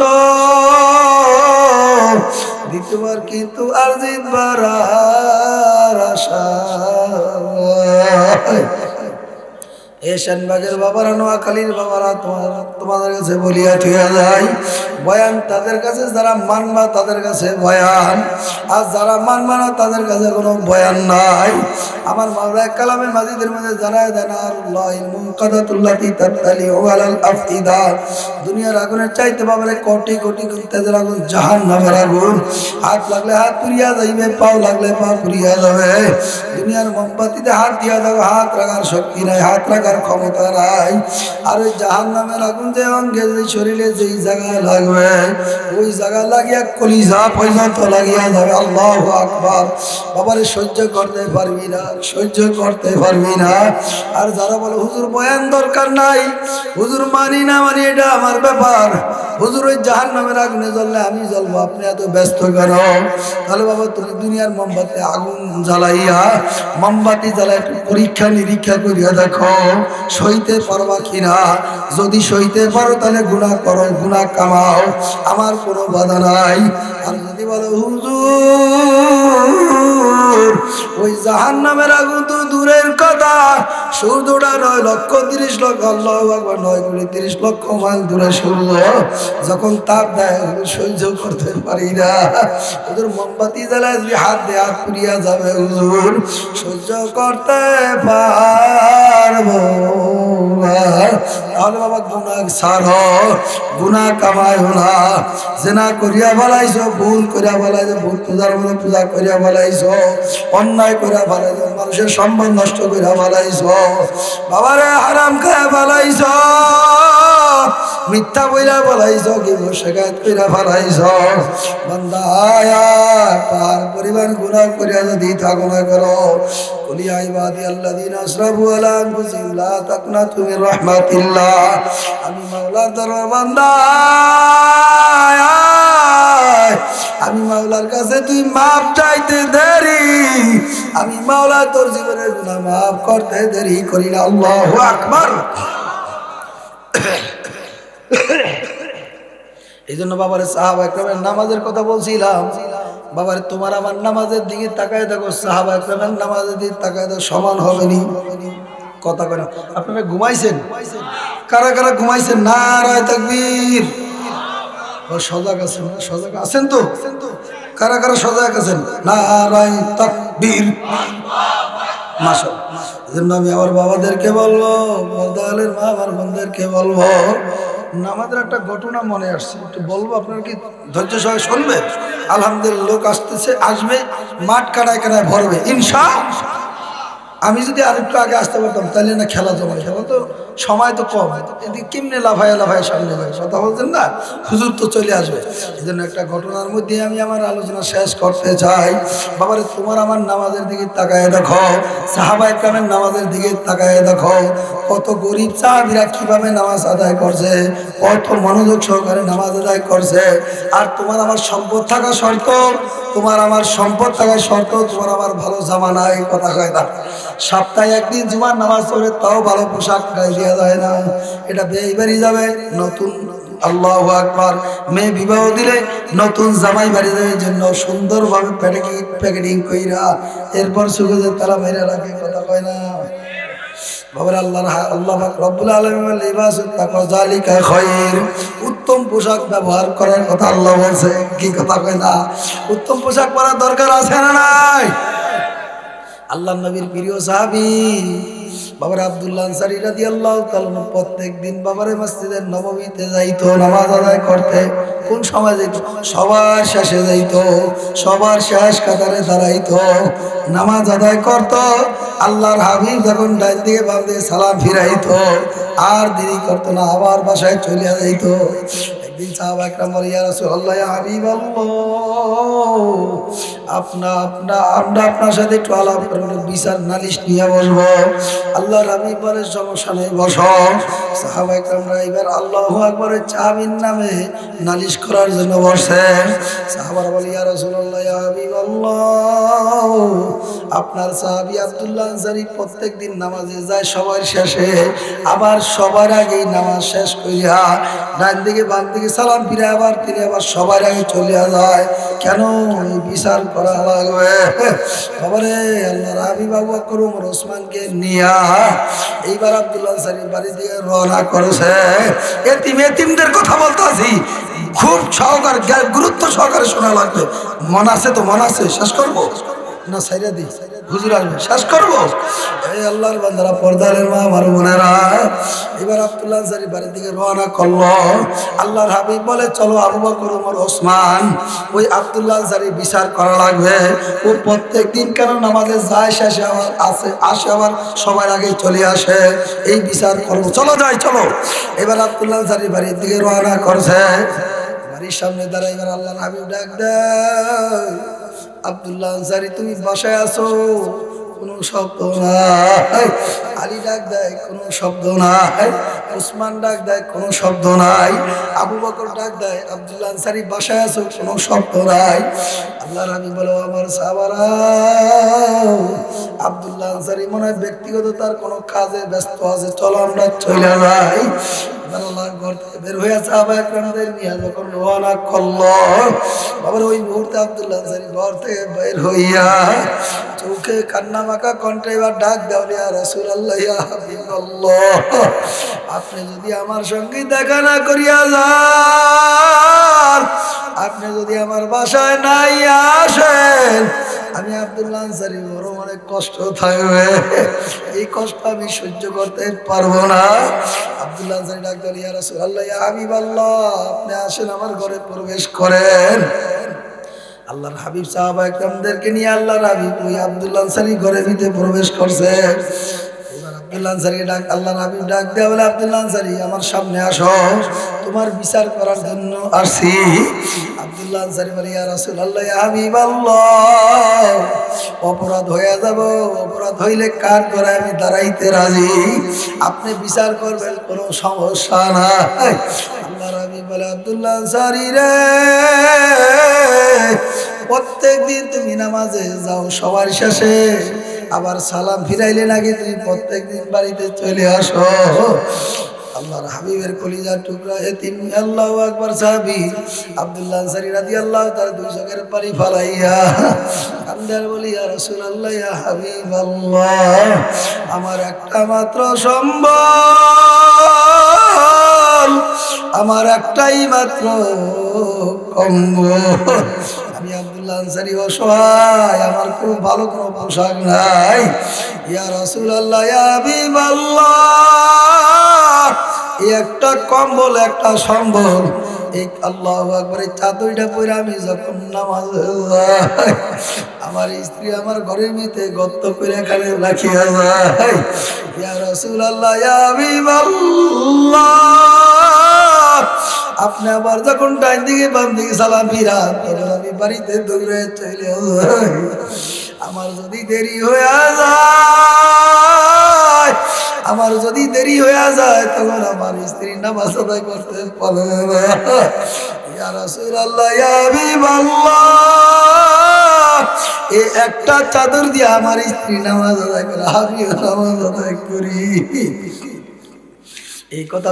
দ্বিতীয়বার কিন্তু আর জিতবার আশা। এশানবাগের বাবারা, নোয়াখালীর বাবারা, তোমাদের কাছে বলিয়া থিয়া যায়, বয়ান তাদের কাছে যারা মানবা তাদের কাছে বয়ান, আর যারা মানবা না তাদের কাছে কোনো বয়ান নাই। আমার মাওলা কালামে মাজিদের মধ্যে জানায় দেন, আল্লাহিল মুনকাদাতুল্লাতি তাতালিউ আলাল আফইদা, দুনিয়ার আগুনের চাইতে বাবারে কোটি কোটি তেজের আগুন, জাহান্নামের আগুন, হাত লাগলে হাত পুড়িয়া যাইবে, পাও লাগলে পা পুড়িয়া যাবে। দুনিয়ার মোমবাতিতে হাত দিয়া যাবে, হাত রাখার শক্তি নাই, হাত রাখার ক্ষমতা নাই। আর ওই জাহান্নামের আগুন যে অঙ্গে, যে শরীরে যেই জায়গায় লাগবে, ওই জায়গা লাগিয়া কলিজা পর্যন্ত লাগিয়া যাবে। আল্লাহু আকবার। বাবারে সহ্য করতে পারবি না, সহ্য করতে পারবি না। আর যারা বলে হুজুর বয়ান দরকার নাই, হুজুর মানি না মানি এটা আমার ব্যাপার, হুজুর ওই জাহান্নামের আগুনে জ্বললে আমি জ্বলবো, আপনি এত ব্যস্ত কেন? তাহলে বাবা তুমি দুনিয়ার মোমবাতি আগুন জ্বালাইয়া, মোমবাতি জ্বালা একটু পরীক্ষা নিরীক্ষা করিয়া দেখো সইতে পারবা কিনা। যদি সইতে পারো তাহলে গুনাহ করো, গুনাহ কামাও, আমার কোনো বাধা নাই। আর যদি বলো হুজুর ওই জাহান্নামের আগুন তো দূরের কথা, সূর্যটা 9,30,00,000, আল্লাহু আকবার, 9,30,00,000 মাইল দূরে সূর্য যখন তাপ দেয় সহ্য করতে পারি না। হুজুর মোমবাতি জ্বালায় যদি হাত দিয়ে হাত পুড়িয়া যাবে, হুজুর সহ্য করতে পারবো না। তাহলে বাবা গুনাহ ছাড়ো, গুনাহ কামায়ও না। জেনা করিয়া ফেলাইছো, ভুল করিয়া ফেলাইছো, ভুল পূজার মনে পূজা করিয়া ফেলাইছো, অন্যায় করিয়া ফেলাইছো, মানুষের সম্মান নষ্ট করিয়া ফেলাইছো, বাবারে হারাম খায়া ফেলাইছো, মিথ্যা বইরা ফেলাইছো, কি শেখায়ত কইরা ফেলাইছো। বান্দা আয়া পার পরিমাণ গুনাহ করিয়া যদি থাকো না করো, কুলিয়া ইবাদিয়াল্লাযিনা আসরাফু আলা আনফুসিহিম লা তাকনাতু মির রাহমাতিল্লাহ। আমি মাওলার দরবার বান্দা, আমি মাওলার কাছে তুই মাপ চাইতে দেরি, আমি মাওলা তোর জীবনের গুনাহ মাফ করতে দেরি করি না। আল্লাহু আকবার। এই জন্য বাবারে সাহাবা একরামের নামাজের কথা বলছিলাম, বাবারে তোমার আমার নামাজের দিকে তাকায় দেখো, সাহাবা একরামের নামাজের দিকে তাকায় দেখো, সমান হবে নি। কথা কেন আপনারা ঘুমাইছেন? কারা কারা ঘুমাইছেন? নারায়ে তাকবীর। ও সজাগ আছেন না? সজাগ আছেন তো? কারা কারা সজাগ আছেন? নারায়ে তাকবীর। মাশাআল্লাহ। এজন্য আমি আমার বাবাদেরকে বলবো, পর্দালের মা আমার বোনদেরকে বলবো, আমাদের একটা ঘটনা মনে আসছে, একটু বলবো, আপনারা কি ধৈর্য সহ শুনবে? আলহামদুলিল্লাহ, লোক আসতেছে, আসবে, মাঠ কাটায় কাটায় ভরবে ইনশাআল্লাহ। আমি যদি আরেকটু আগে আসতে পারতাম তাহলে না খেলা জমা, খেলা তো সময় তো কম, এদিকে কেমনে লাফায় লাফায় সামনে যায়, কথা বলছেন না, হুজুর তো চলে আসবে। এই জন্য একটা ঘটনার মধ্যে আমি আমার আলোচনা শেষ করতে চাই। বাবারে তোমার আমার নামাজের দিকে তাকায় দেখো, সাহাবায়ে কেরামের নামাজের দিকে তাকায় দেখো, কত গরিব সাহাবীরা কিভাবে নামাজ আদায় করছে, কত মনোযোগ সহকারে নামাজ আদায় করছে। আর তোমার আমার সম্পদ থাকা শর্ত, তোমার আমার সম্পদ থাকা শর্ত, তোমার আমার ভালো জামা নাই, কথা কয় না। সপ্তাহে একদিন জুমার নামাজ পড়ে তাও ভালো পোশাক গায়ে দেওয়া যায় না, এটা বেইবারি যাবে। নতুন আল্লাহু আকবার, মেয়ে বিবাহ দিলে নতুন জামাই বাড়ি যাবে জন্য সুন্দরভাবে প্যাকেটিং কইরা এরপর সুগজে তারা মেরে রাখে, কথা কয় না। বাবার আল্লাহ পাক রব্বুল আলামিন লিবাসুত তাকওয়া যালিকা খায়র, উত্তম পোশাক ব্যবহার করার কথা আল্লাহ বলছে, কি কথা কয় না। উত্তম পোশাক পরার দরকার আছে না নাই? আল্লাহ নবীর প্রিয় সাহাবী বাবার আব্দুল্লাহ আনসারী রাদিয়াল্লাহু তাআলা প্রত্যেক দিন বাবারে মসজিদে নববীতে যাইতো নামাজ আদায় করতে। কোন সময় যাইতো? সবার শেষে যাইতো, সবার শেষ কাতারে দাঁড়াইতো, নামাজ আদায় করত। আল্লাহর হাবিব যখন ডান দিকে বাম দিকে সালাম ফিরাইতো আর দেরি করতো না, আবার বাসায় চলে যাইতো। একদিন সাহাবা একরাম বলে, ইয়া রাসূলুল্লাহ, ইয়া হাবিবাল্লাহ, আমরা আপনার সাথে একটু আলাপ করব, বিচার নালিশ নিয়ে বসবো। আল্লাহর হাবিব বলে, সমস্যা নেই, বসো। সাহাবা একরামরা এবার আল্লাহু আকবারের চাবির নামে নালিশ করার জন্য বসে। সাহাবারা বলে, ইয়া রাসূলুল্লাহ, ইয়া হাবিবাল্লাহ, আপনার সাহাবী আব্দুল্লাহ আনসারী প্রত্যেকদিন নামাজে যায় সবার শেষে, আবার সবার আগেই নামাজ শেষ করিয়া ডান দিকে বাম দিকে সালাম ফিরে আবার তিনি আবার সবার আগে চলে যায়, কেন এই বিচার করা লাগবে? বাবারে আল্লাহর হাবিব আবু বকর ওমর ওসমানকে নিয়া এইবার আব্দুল্লাহ আনসারী বাড়ি দিয়ে রওনা করেছে। এতিমদের কথা বলতে আছি, খুব সহকারে গুরুত্ব সহকারে শোনা লাগবে। মন আছে তো? মন আছে? শেষ করবো না সাইরা দিই? হুজুর আসবে, শেষ করবো। এই আল্লাহর বান্দারা, পর্দার মা আমার বোনেরা, এবার আব্দুল্লাহ আনসারী বাড়ির দিকে রওনা করলো। আল্লাহর হাবিব বলে, চলো আবু বকর ওমর ওসমান, ওই আব্দুল্লাহ আনসারী বিচার করা লাগবে। ও প্রত্যেক দিন কেন নামাজে যায় শেষে আবার আসে আবার সবার আগে চলে আসে, এই বিচার করবো, চলো যাই চলো। এবার আব্দুল্লাহ আনসারী বাড়ির দিকে রওনা করছে। বাড়ির সামনে দাঁড়াই, এবার আল্লাহর হাবিব ডাক দেয়, আব্দুল্লাহ আনসারী তুমি বাসায় আছো? কোনো শব্দ নাই। আলী ডাক দেয়, কোনো শব্দ নাই। উসমান ডাক দেয়, কোনো শব্দ নাই। আবু বকর ডাক দেয়, আব্দুল্লাহ আনসারী বাসায় আছো? কোনো শব্দ নাই। আল্লাহর হাবিব বলো, আমার সাহাবারা, আব্দুল্লাহ আনসারী মনে হয় ব্যক্তিগত তার কোনো কাজে ব্যস্ত আছে, চলো আমরা চলে যাই। আল্লাহর ঘর থেকে বের হয়ে সাহাবা একরামদের নিয়ে যখন রওনা করলো, বাবার ওই মুহূর্তে আব্দুল্লাহ আনসারী ঘর থেকে বের হইয়া চোখে কান্না মাখা কণ্ঠে এবার ডাক দাও, ইয়া রাসূলুল্লাহ, ইয়া হাবিবাল্লাহ, আপনি যদি আমার সঙ্গে দেখা না করিয়া যান, আপনি যদি আমার বাসায় নাই আসেন, আমি আব্দুল্লাহ আনসারী বড় অনেক কষ্ট থাকবে, এই কষ্ট আমি সহ্য করতে পারবো না। আব্দুল্লাহ আনসারী ডাক দিল, ইয়া রাসূলুল্লাহ, ইয়া হাবিবাল্লাহ, আপনি আসেন, আমার ঘরে প্রবেশ করেন। আল্লাহর হাবিব সাহাবা একরামদেরকে নিয়ে আল্লাহর হাবিব ওই আব্দুল্লাহ আনসারী ঘরের ভিতরে প্রবেশ করছে। এবার আব্দুল্লাহ আনসারী ডাক, আল্লাহর হাবিব ডাক দেয়া বলে, আব্দুল্লাহ আনসারী আমার সামনে আসো, তোমার বিচার করার জন্য আসছি। আব্দুল্লাহ আনসারী বলে, ইয়া রাসূলুল্লাহ, ইয়া হাবিবাল্লাহ, অপরাধ হয়ে যাব, অপরাধ হইলে কার করে আমি দাঁড়াইতে রাজি, আপনি বিচার করবেন, কোনো সমস্যা নাই। আল্লাহর হাবিব বলে, আব্দুল্লাহ আনসারী রে, প্রত্যেক দিন তুমি নামাজে যাও সবার শেষে, আবার সালাম ফিরাইলে নাকি তুমি প্রত্যেক দিন বাড়িতে চলে আসো। আল্লাহর হাবিবের কলিজার টুকরা এতিম আল্লাহু আকবার সাহাবী আব্দুল্লাহ আনসারী রাদিয়াল্লাহু তাআলা দুই চোখের পানি ফালাইয়া কান্দার বলি, ইয়া রাসূলুল্লাহ, ইয়া হাবিবাল্লাহ, আমার একটা মাত্র সম্বল, আমার একটাই মাত্র কম্বল, আমি আব্দুল্লাহ আনসারী অসহায়, আমার কোনো ভালো কোনো পোশাক নাই। ইয়া রাসূলুল্লাহ, ইয়া হাবিবাল্লাহ, একটা কম্বল, একটা সম্বল এই আল্লাহু আকবার চাদরটা পরে আমি যখন নামাজে যাই, আমার স্ত্রী আমার ঘরের ভিতরে গর্ত করে এখানে রাখিয়া যায়। ইয়া রাসূলুল্লাহ ইয়া হাবিবাল্লাহ, আপনি আবার যখন ডান দিকে বাম দিকে সালাম ফিরান তখন আমি বাড়িতে দৌড়ে চলে যাই। আমার যদি দেরি হয়ে যায়, আমার যদি দেরি হয়ে যায় তখন আমার স্ত্রী নামাজ আদায় করতে পারে না। ইয়া রাসূলুল্লাহ ইয়া হাবিবাল্লাহ, এই একটা চাদর দিয়ে আমার স্ত্রী নামাজ আদায় করে, আমিও নামাজ আদায় করি। এই কথা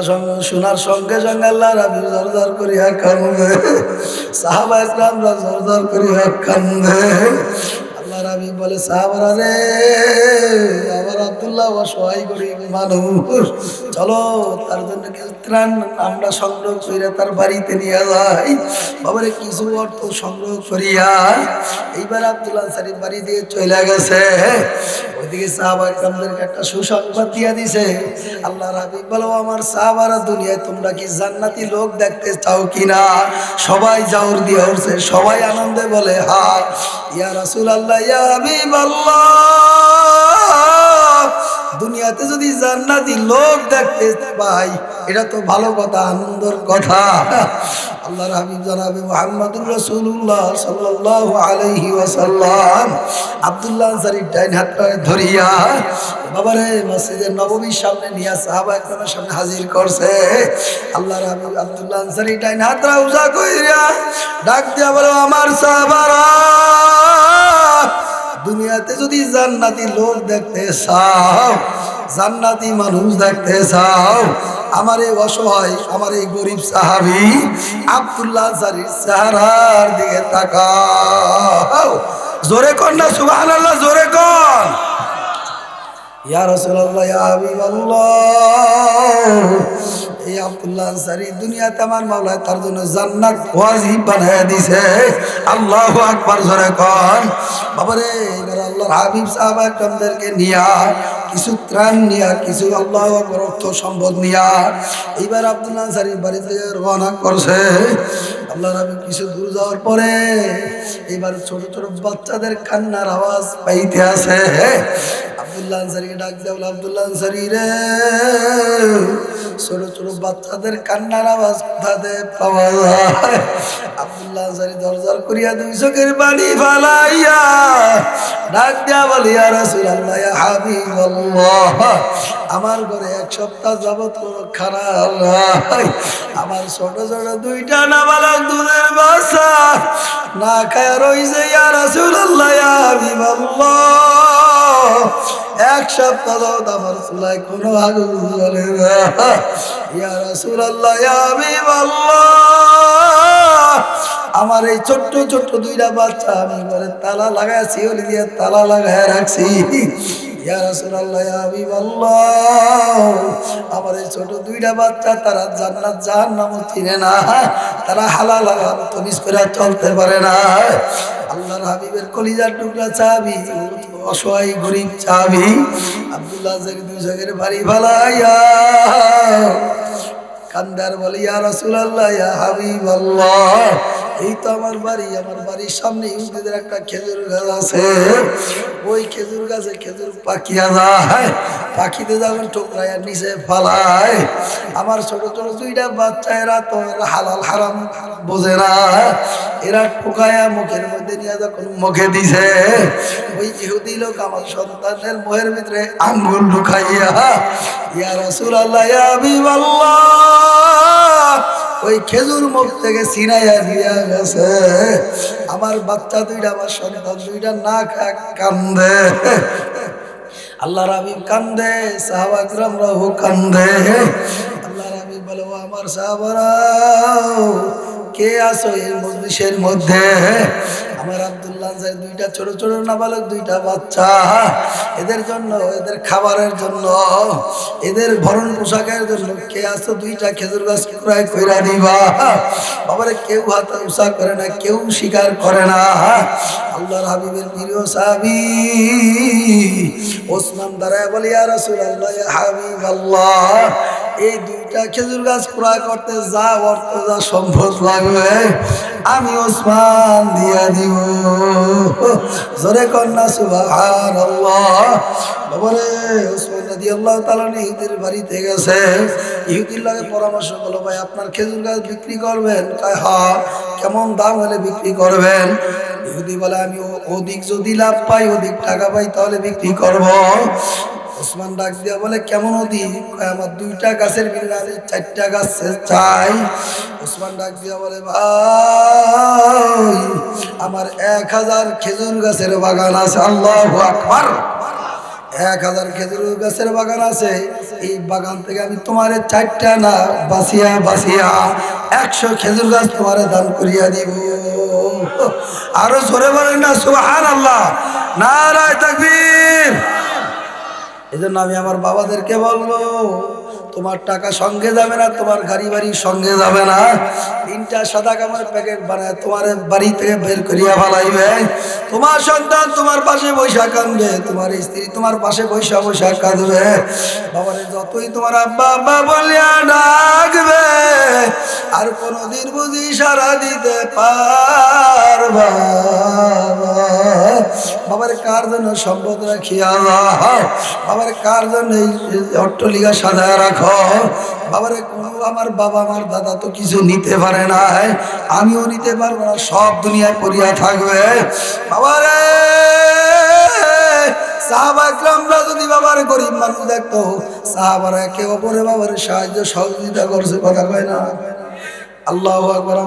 শোনার সঙ্গে সঙ্গে আল্লাহ রাবি জোরদার করিয়া কান্দে, সাহাবায়ে কেরামরা জোরদার করিয়া কান্দে। আল্লাহ রাবি বলে, সাহাবারা রে, আবার আব্দুল্লাহ অসহায় গরিব মানুষ, চলো তার জন্য কিছু ত্রাণ আমরা সংগ্রহ করিয়া তার বাড়িতে নিয়ে যাই। বাবারে কিছু অর্থ সংগ্রহ করিয়া এইবার আব্দুল্লাহ আনসারী বাড়ি দিয়ে চলে গেছে। ওইদিকে সাহাবায়ে কেরামদেরকে একটা সুসংবাদ দিয়া দিছে। আল্লাহ হাবিব বলো, আমার সাহাবারা, দুনিয়ায় তোমরা কি জান্নাতি লোক দেখতে চাও কিনা? সবাই জাউর দিয়ে উঠছে, সবাই আনন্দে বলে হ্যাঁ। ইয়া রাসূলুল্লাহ ইয়া হাবিবাল্লাহ, দুনিয়াতে যদি জান্নাতি লোক দেখতে পাই এটা তো ভালো কথা, আনন্দের কথা। আল্লাহর হাবিব জনাবে মুহাম্মদুর রাসূলুল্লাহ সাল্লাল্লাহু আলাইহি ওয়াসাল্লাম আব্দুল্লাহ আনসারীর ডাইন হাতটা ধরিয়া বাবারে মসজিদের নববীর সামনে নিয়ে সাহাবায়ে কেরামের সামনে হাজির করছে। আল্লাহর হাবিব আব্দুল্লাহ আনসারী ডাইন হাতটা উজা কইরা ডাক দিয়া বলে, আমার সাহাবারা, দুনিয়াতে যদি জান্নাতি লোক দেখতে চাও, জান্নাতি মানুষ দেখতে চাও, আমার এই অসহায়, আমার এই গরিব সাহাবী আব্দুল্লাহ আনসারীর চেহারার দিকে তাকাও। জোরে কর না সুবহানাল্লাহ, জোরে কর। ইয়া রাসূলুল্লাহ ইয়া হাবিবাল্লাহ, এই আব্দুল্লাহ আনসারী দুনিয়াতে আমার মাওলা তার জন্য জান্নাত ওয়াজিব বানায়া দিয়েছে। আল্লাহু আকবার, জোরে কর। বাবারে এবার আল্লাহর হাবিব সাহাবায়ে কেরামদেরকে নিয়া কিছু ত্রাণ নিয়া, কিছু আল্লাহু আকবার অর্থ সম্পদ নিয়া এইবার আব্দুল্লাহ আনসারীর বাড়িতে রওনা করছে। আল্লাহর হাবিব কিছু দূর যাওয়ার পরে এইবার ছোট ছোট বাচ্চাদের কান্নার আওয়াজ পাইতে আছে। আব্দুল্লাহ আনসারীকে ডাক দেওয়া, আব্দুল্লাহ আনসারী রে, ছোট ছোট বাচ্চাদের কান্নার আওয়াজ কোথাতে পাওয়া যায়? আব্দুল্লাহ আনসারী দরজার করিয়া দুই চোখের পানি ফালাইয়া ডাক দেয়া বলে, ইয়া রাসূলুল্লাহ ইয়া হাবিবাল্লাহ, আমার ঘরে এক সপ্তাহ যাবত কোনো খানা নাই। আমার ছোট ছোট দুইটা নাবালক দুধের বাচ্চা না খায় রইছে। ইয়া রাসূলুল্লাহ ইয়া হাবিবাল্লাহ, এক সপ্তাহ যাবত আমার চুলায় কোনো আগুন জ্বলে না। ইয়া রাসূলুল্লাহ ইয়া হাবিবাল্লাহ, আমার এই ছোট্ট ছোট্ট দুইটা বাচ্চা আমি ঘরে তালা লাগাইছি, ওলি দিয়ে তালা লাগায় রাখছি। ইয়া রাসূলুল্লাহ ইয়া হাবিবাল্লাহ, আমার এই ছোট দুইটা বাচ্চা তারা জান্নাত জাহান্নাম চিনে না, তারা হালাল হারাম তমিজ করে চলতে পারে না। আল্লাহর হাবিবের কলিজার টুকরা চাবি, অসহায় গরিব চাবি আব্দুল্লাহ আনসারী দুই চোখের বাড়ি ফালাইয়া কান্দার বলে, ইয়া রাসূলুল্লাহ ইয়া হাবিবাল্লাহ, এই তো আমার বাড়ি, আমার বাড়ির সামনে ইহুদিদের একটা খেজুর গাছ আছে। ওই খেজুর গাছে খেজুর পাকিয়া যায়, পাখিতে যখন ঠোকরাইয়া নিচে ফালায়, আমার ছোট ছোট দুইটা বাচ্চা, এরা তো হালাল হারাম বোঝে না, এরা ঠোকায়া মুখের মধ্যে নিয়ে যখন মুখে দিছে, ওই ইহুদি লোক আমার সন্তানের মুখের ভিতরে আঙ্গুল ঢুকাইয়া, ইয়া রাসূলুল্লাহ ইয়া হাবিবাল্লাহ, ওই খেজুর মুখ থেকে ছিনাইয়া দিয়া গেছে। আমার বাচ্চা দুইটা, আমার সন্তান দুইটা না কান্দে। আল্লাহর হাবিব কান্দে, সাহাবায়ে কেরামরাও কান্দে। আল্লাহর হাবিব বলে, ও আমার সাহাবারা, কে আছো এই মজলিসের মধ্যে? আমার আব্দুল্লাহ আনসারী দুইটা ছোট ছোট নাবালক দুইটা বাচ্চা, এদের জন্য, এদের খাবারের জন্য, এদের ভরণ পোশাকের জন্য কে আছো? দুইটা খেজুর গাছ ক্রয় কইরা দিবা। বাবারে কেউ হাত উঁচা করে না, কেউ স্বীকার করে না। আল্লাহর হাবিবের প্রিয় সাহাবী ওসমান দাঁড়ায় বলে, ইয়া রাসূলুল্লাহ ইয়া হাবিবাল্লাহ, এই দুই একটা খেজুর গাছ ক্রয় করতে যা অর্থ যা সম্পদ লাগবে আমি ওসমান দিয়া দিব। জোরে কন্যা সুবহানাল্লাহ। বাবারে ওসমান রাদিয়াল্লাহু তাআলা ইহুদির বাড়িতে গেছে, ইহুদির লাগে পরামর্শ করলো, ভাই আপনার খেজুর গাছ বিক্রি করবেন? কয় হ্যাঁ। কেমন দাম হলে বিক্রি করবেন? ইহুদি বলে আমি অধিক যদি লাভ পাই, অধিক টাকা পাই, তাহলে বিক্রি করব। ওসমান ডাক দিয়া বলে কেমন অধিক? আমার 2টা গাছের বিনিময়ে 4টা গাছ চাই। ওসমান ডাক দিয়া বলে ভাই আমার 1000 খেজুর গাছের বাগান আছে। আল্লাহু আকবার। 1000 খেজুর গাছের বাগান আছে, এই বাগান থেকে আমি তোমারে 4টা না বাঁচিয়া 100 খেজুর গাছ তোমারে দান করিয়া দিব। আরো জোরে বলেন না সুবহানাল্লাহ, নারায়ে তাকবীর। এই জন্য আমি আমার বাবাদেরকে বলবো, তোমার টাকা সঙ্গে যাবে না, তোমার গাড়ি বাড়ি সঙ্গে যাবে না, 3টা সাদা কাপড়ের প্যাকেট বানায় তোমার বাড়ি থেকে বের করিয়া ফেলাইবে। তোমার সন্তান তোমার পাশে বৈশা কাঁদবে, তোমার স্ত্রী তোমার পাশে বৈশা কাঁদবে। বাবারে যতই তোমার আব্বা আব্বা বলিয়া ডাকবে, আর কোনদিন বুঝি সারা দিতে পারবা? বাবার কার জন্য সম্পদ রাখিয়া বাবার কার জন্য অট্টলিকা সাজায় রাখো? বাবারে কোনো আমার বাবা আমার দাদা তো কিছু নিতে পারে না, আমিও নিতে পারবো না, সব দুনিয়ায় পড়িয়া থাকবে। বাবারে সাহাবা ইকরামরা যদি বাবার গরিব মানুষ দেখতো, সাহাবারা একে অপরে বাবার সাহায্য সহযোগিতা করছে, কথা কয় না? আল্লাহু আকবার।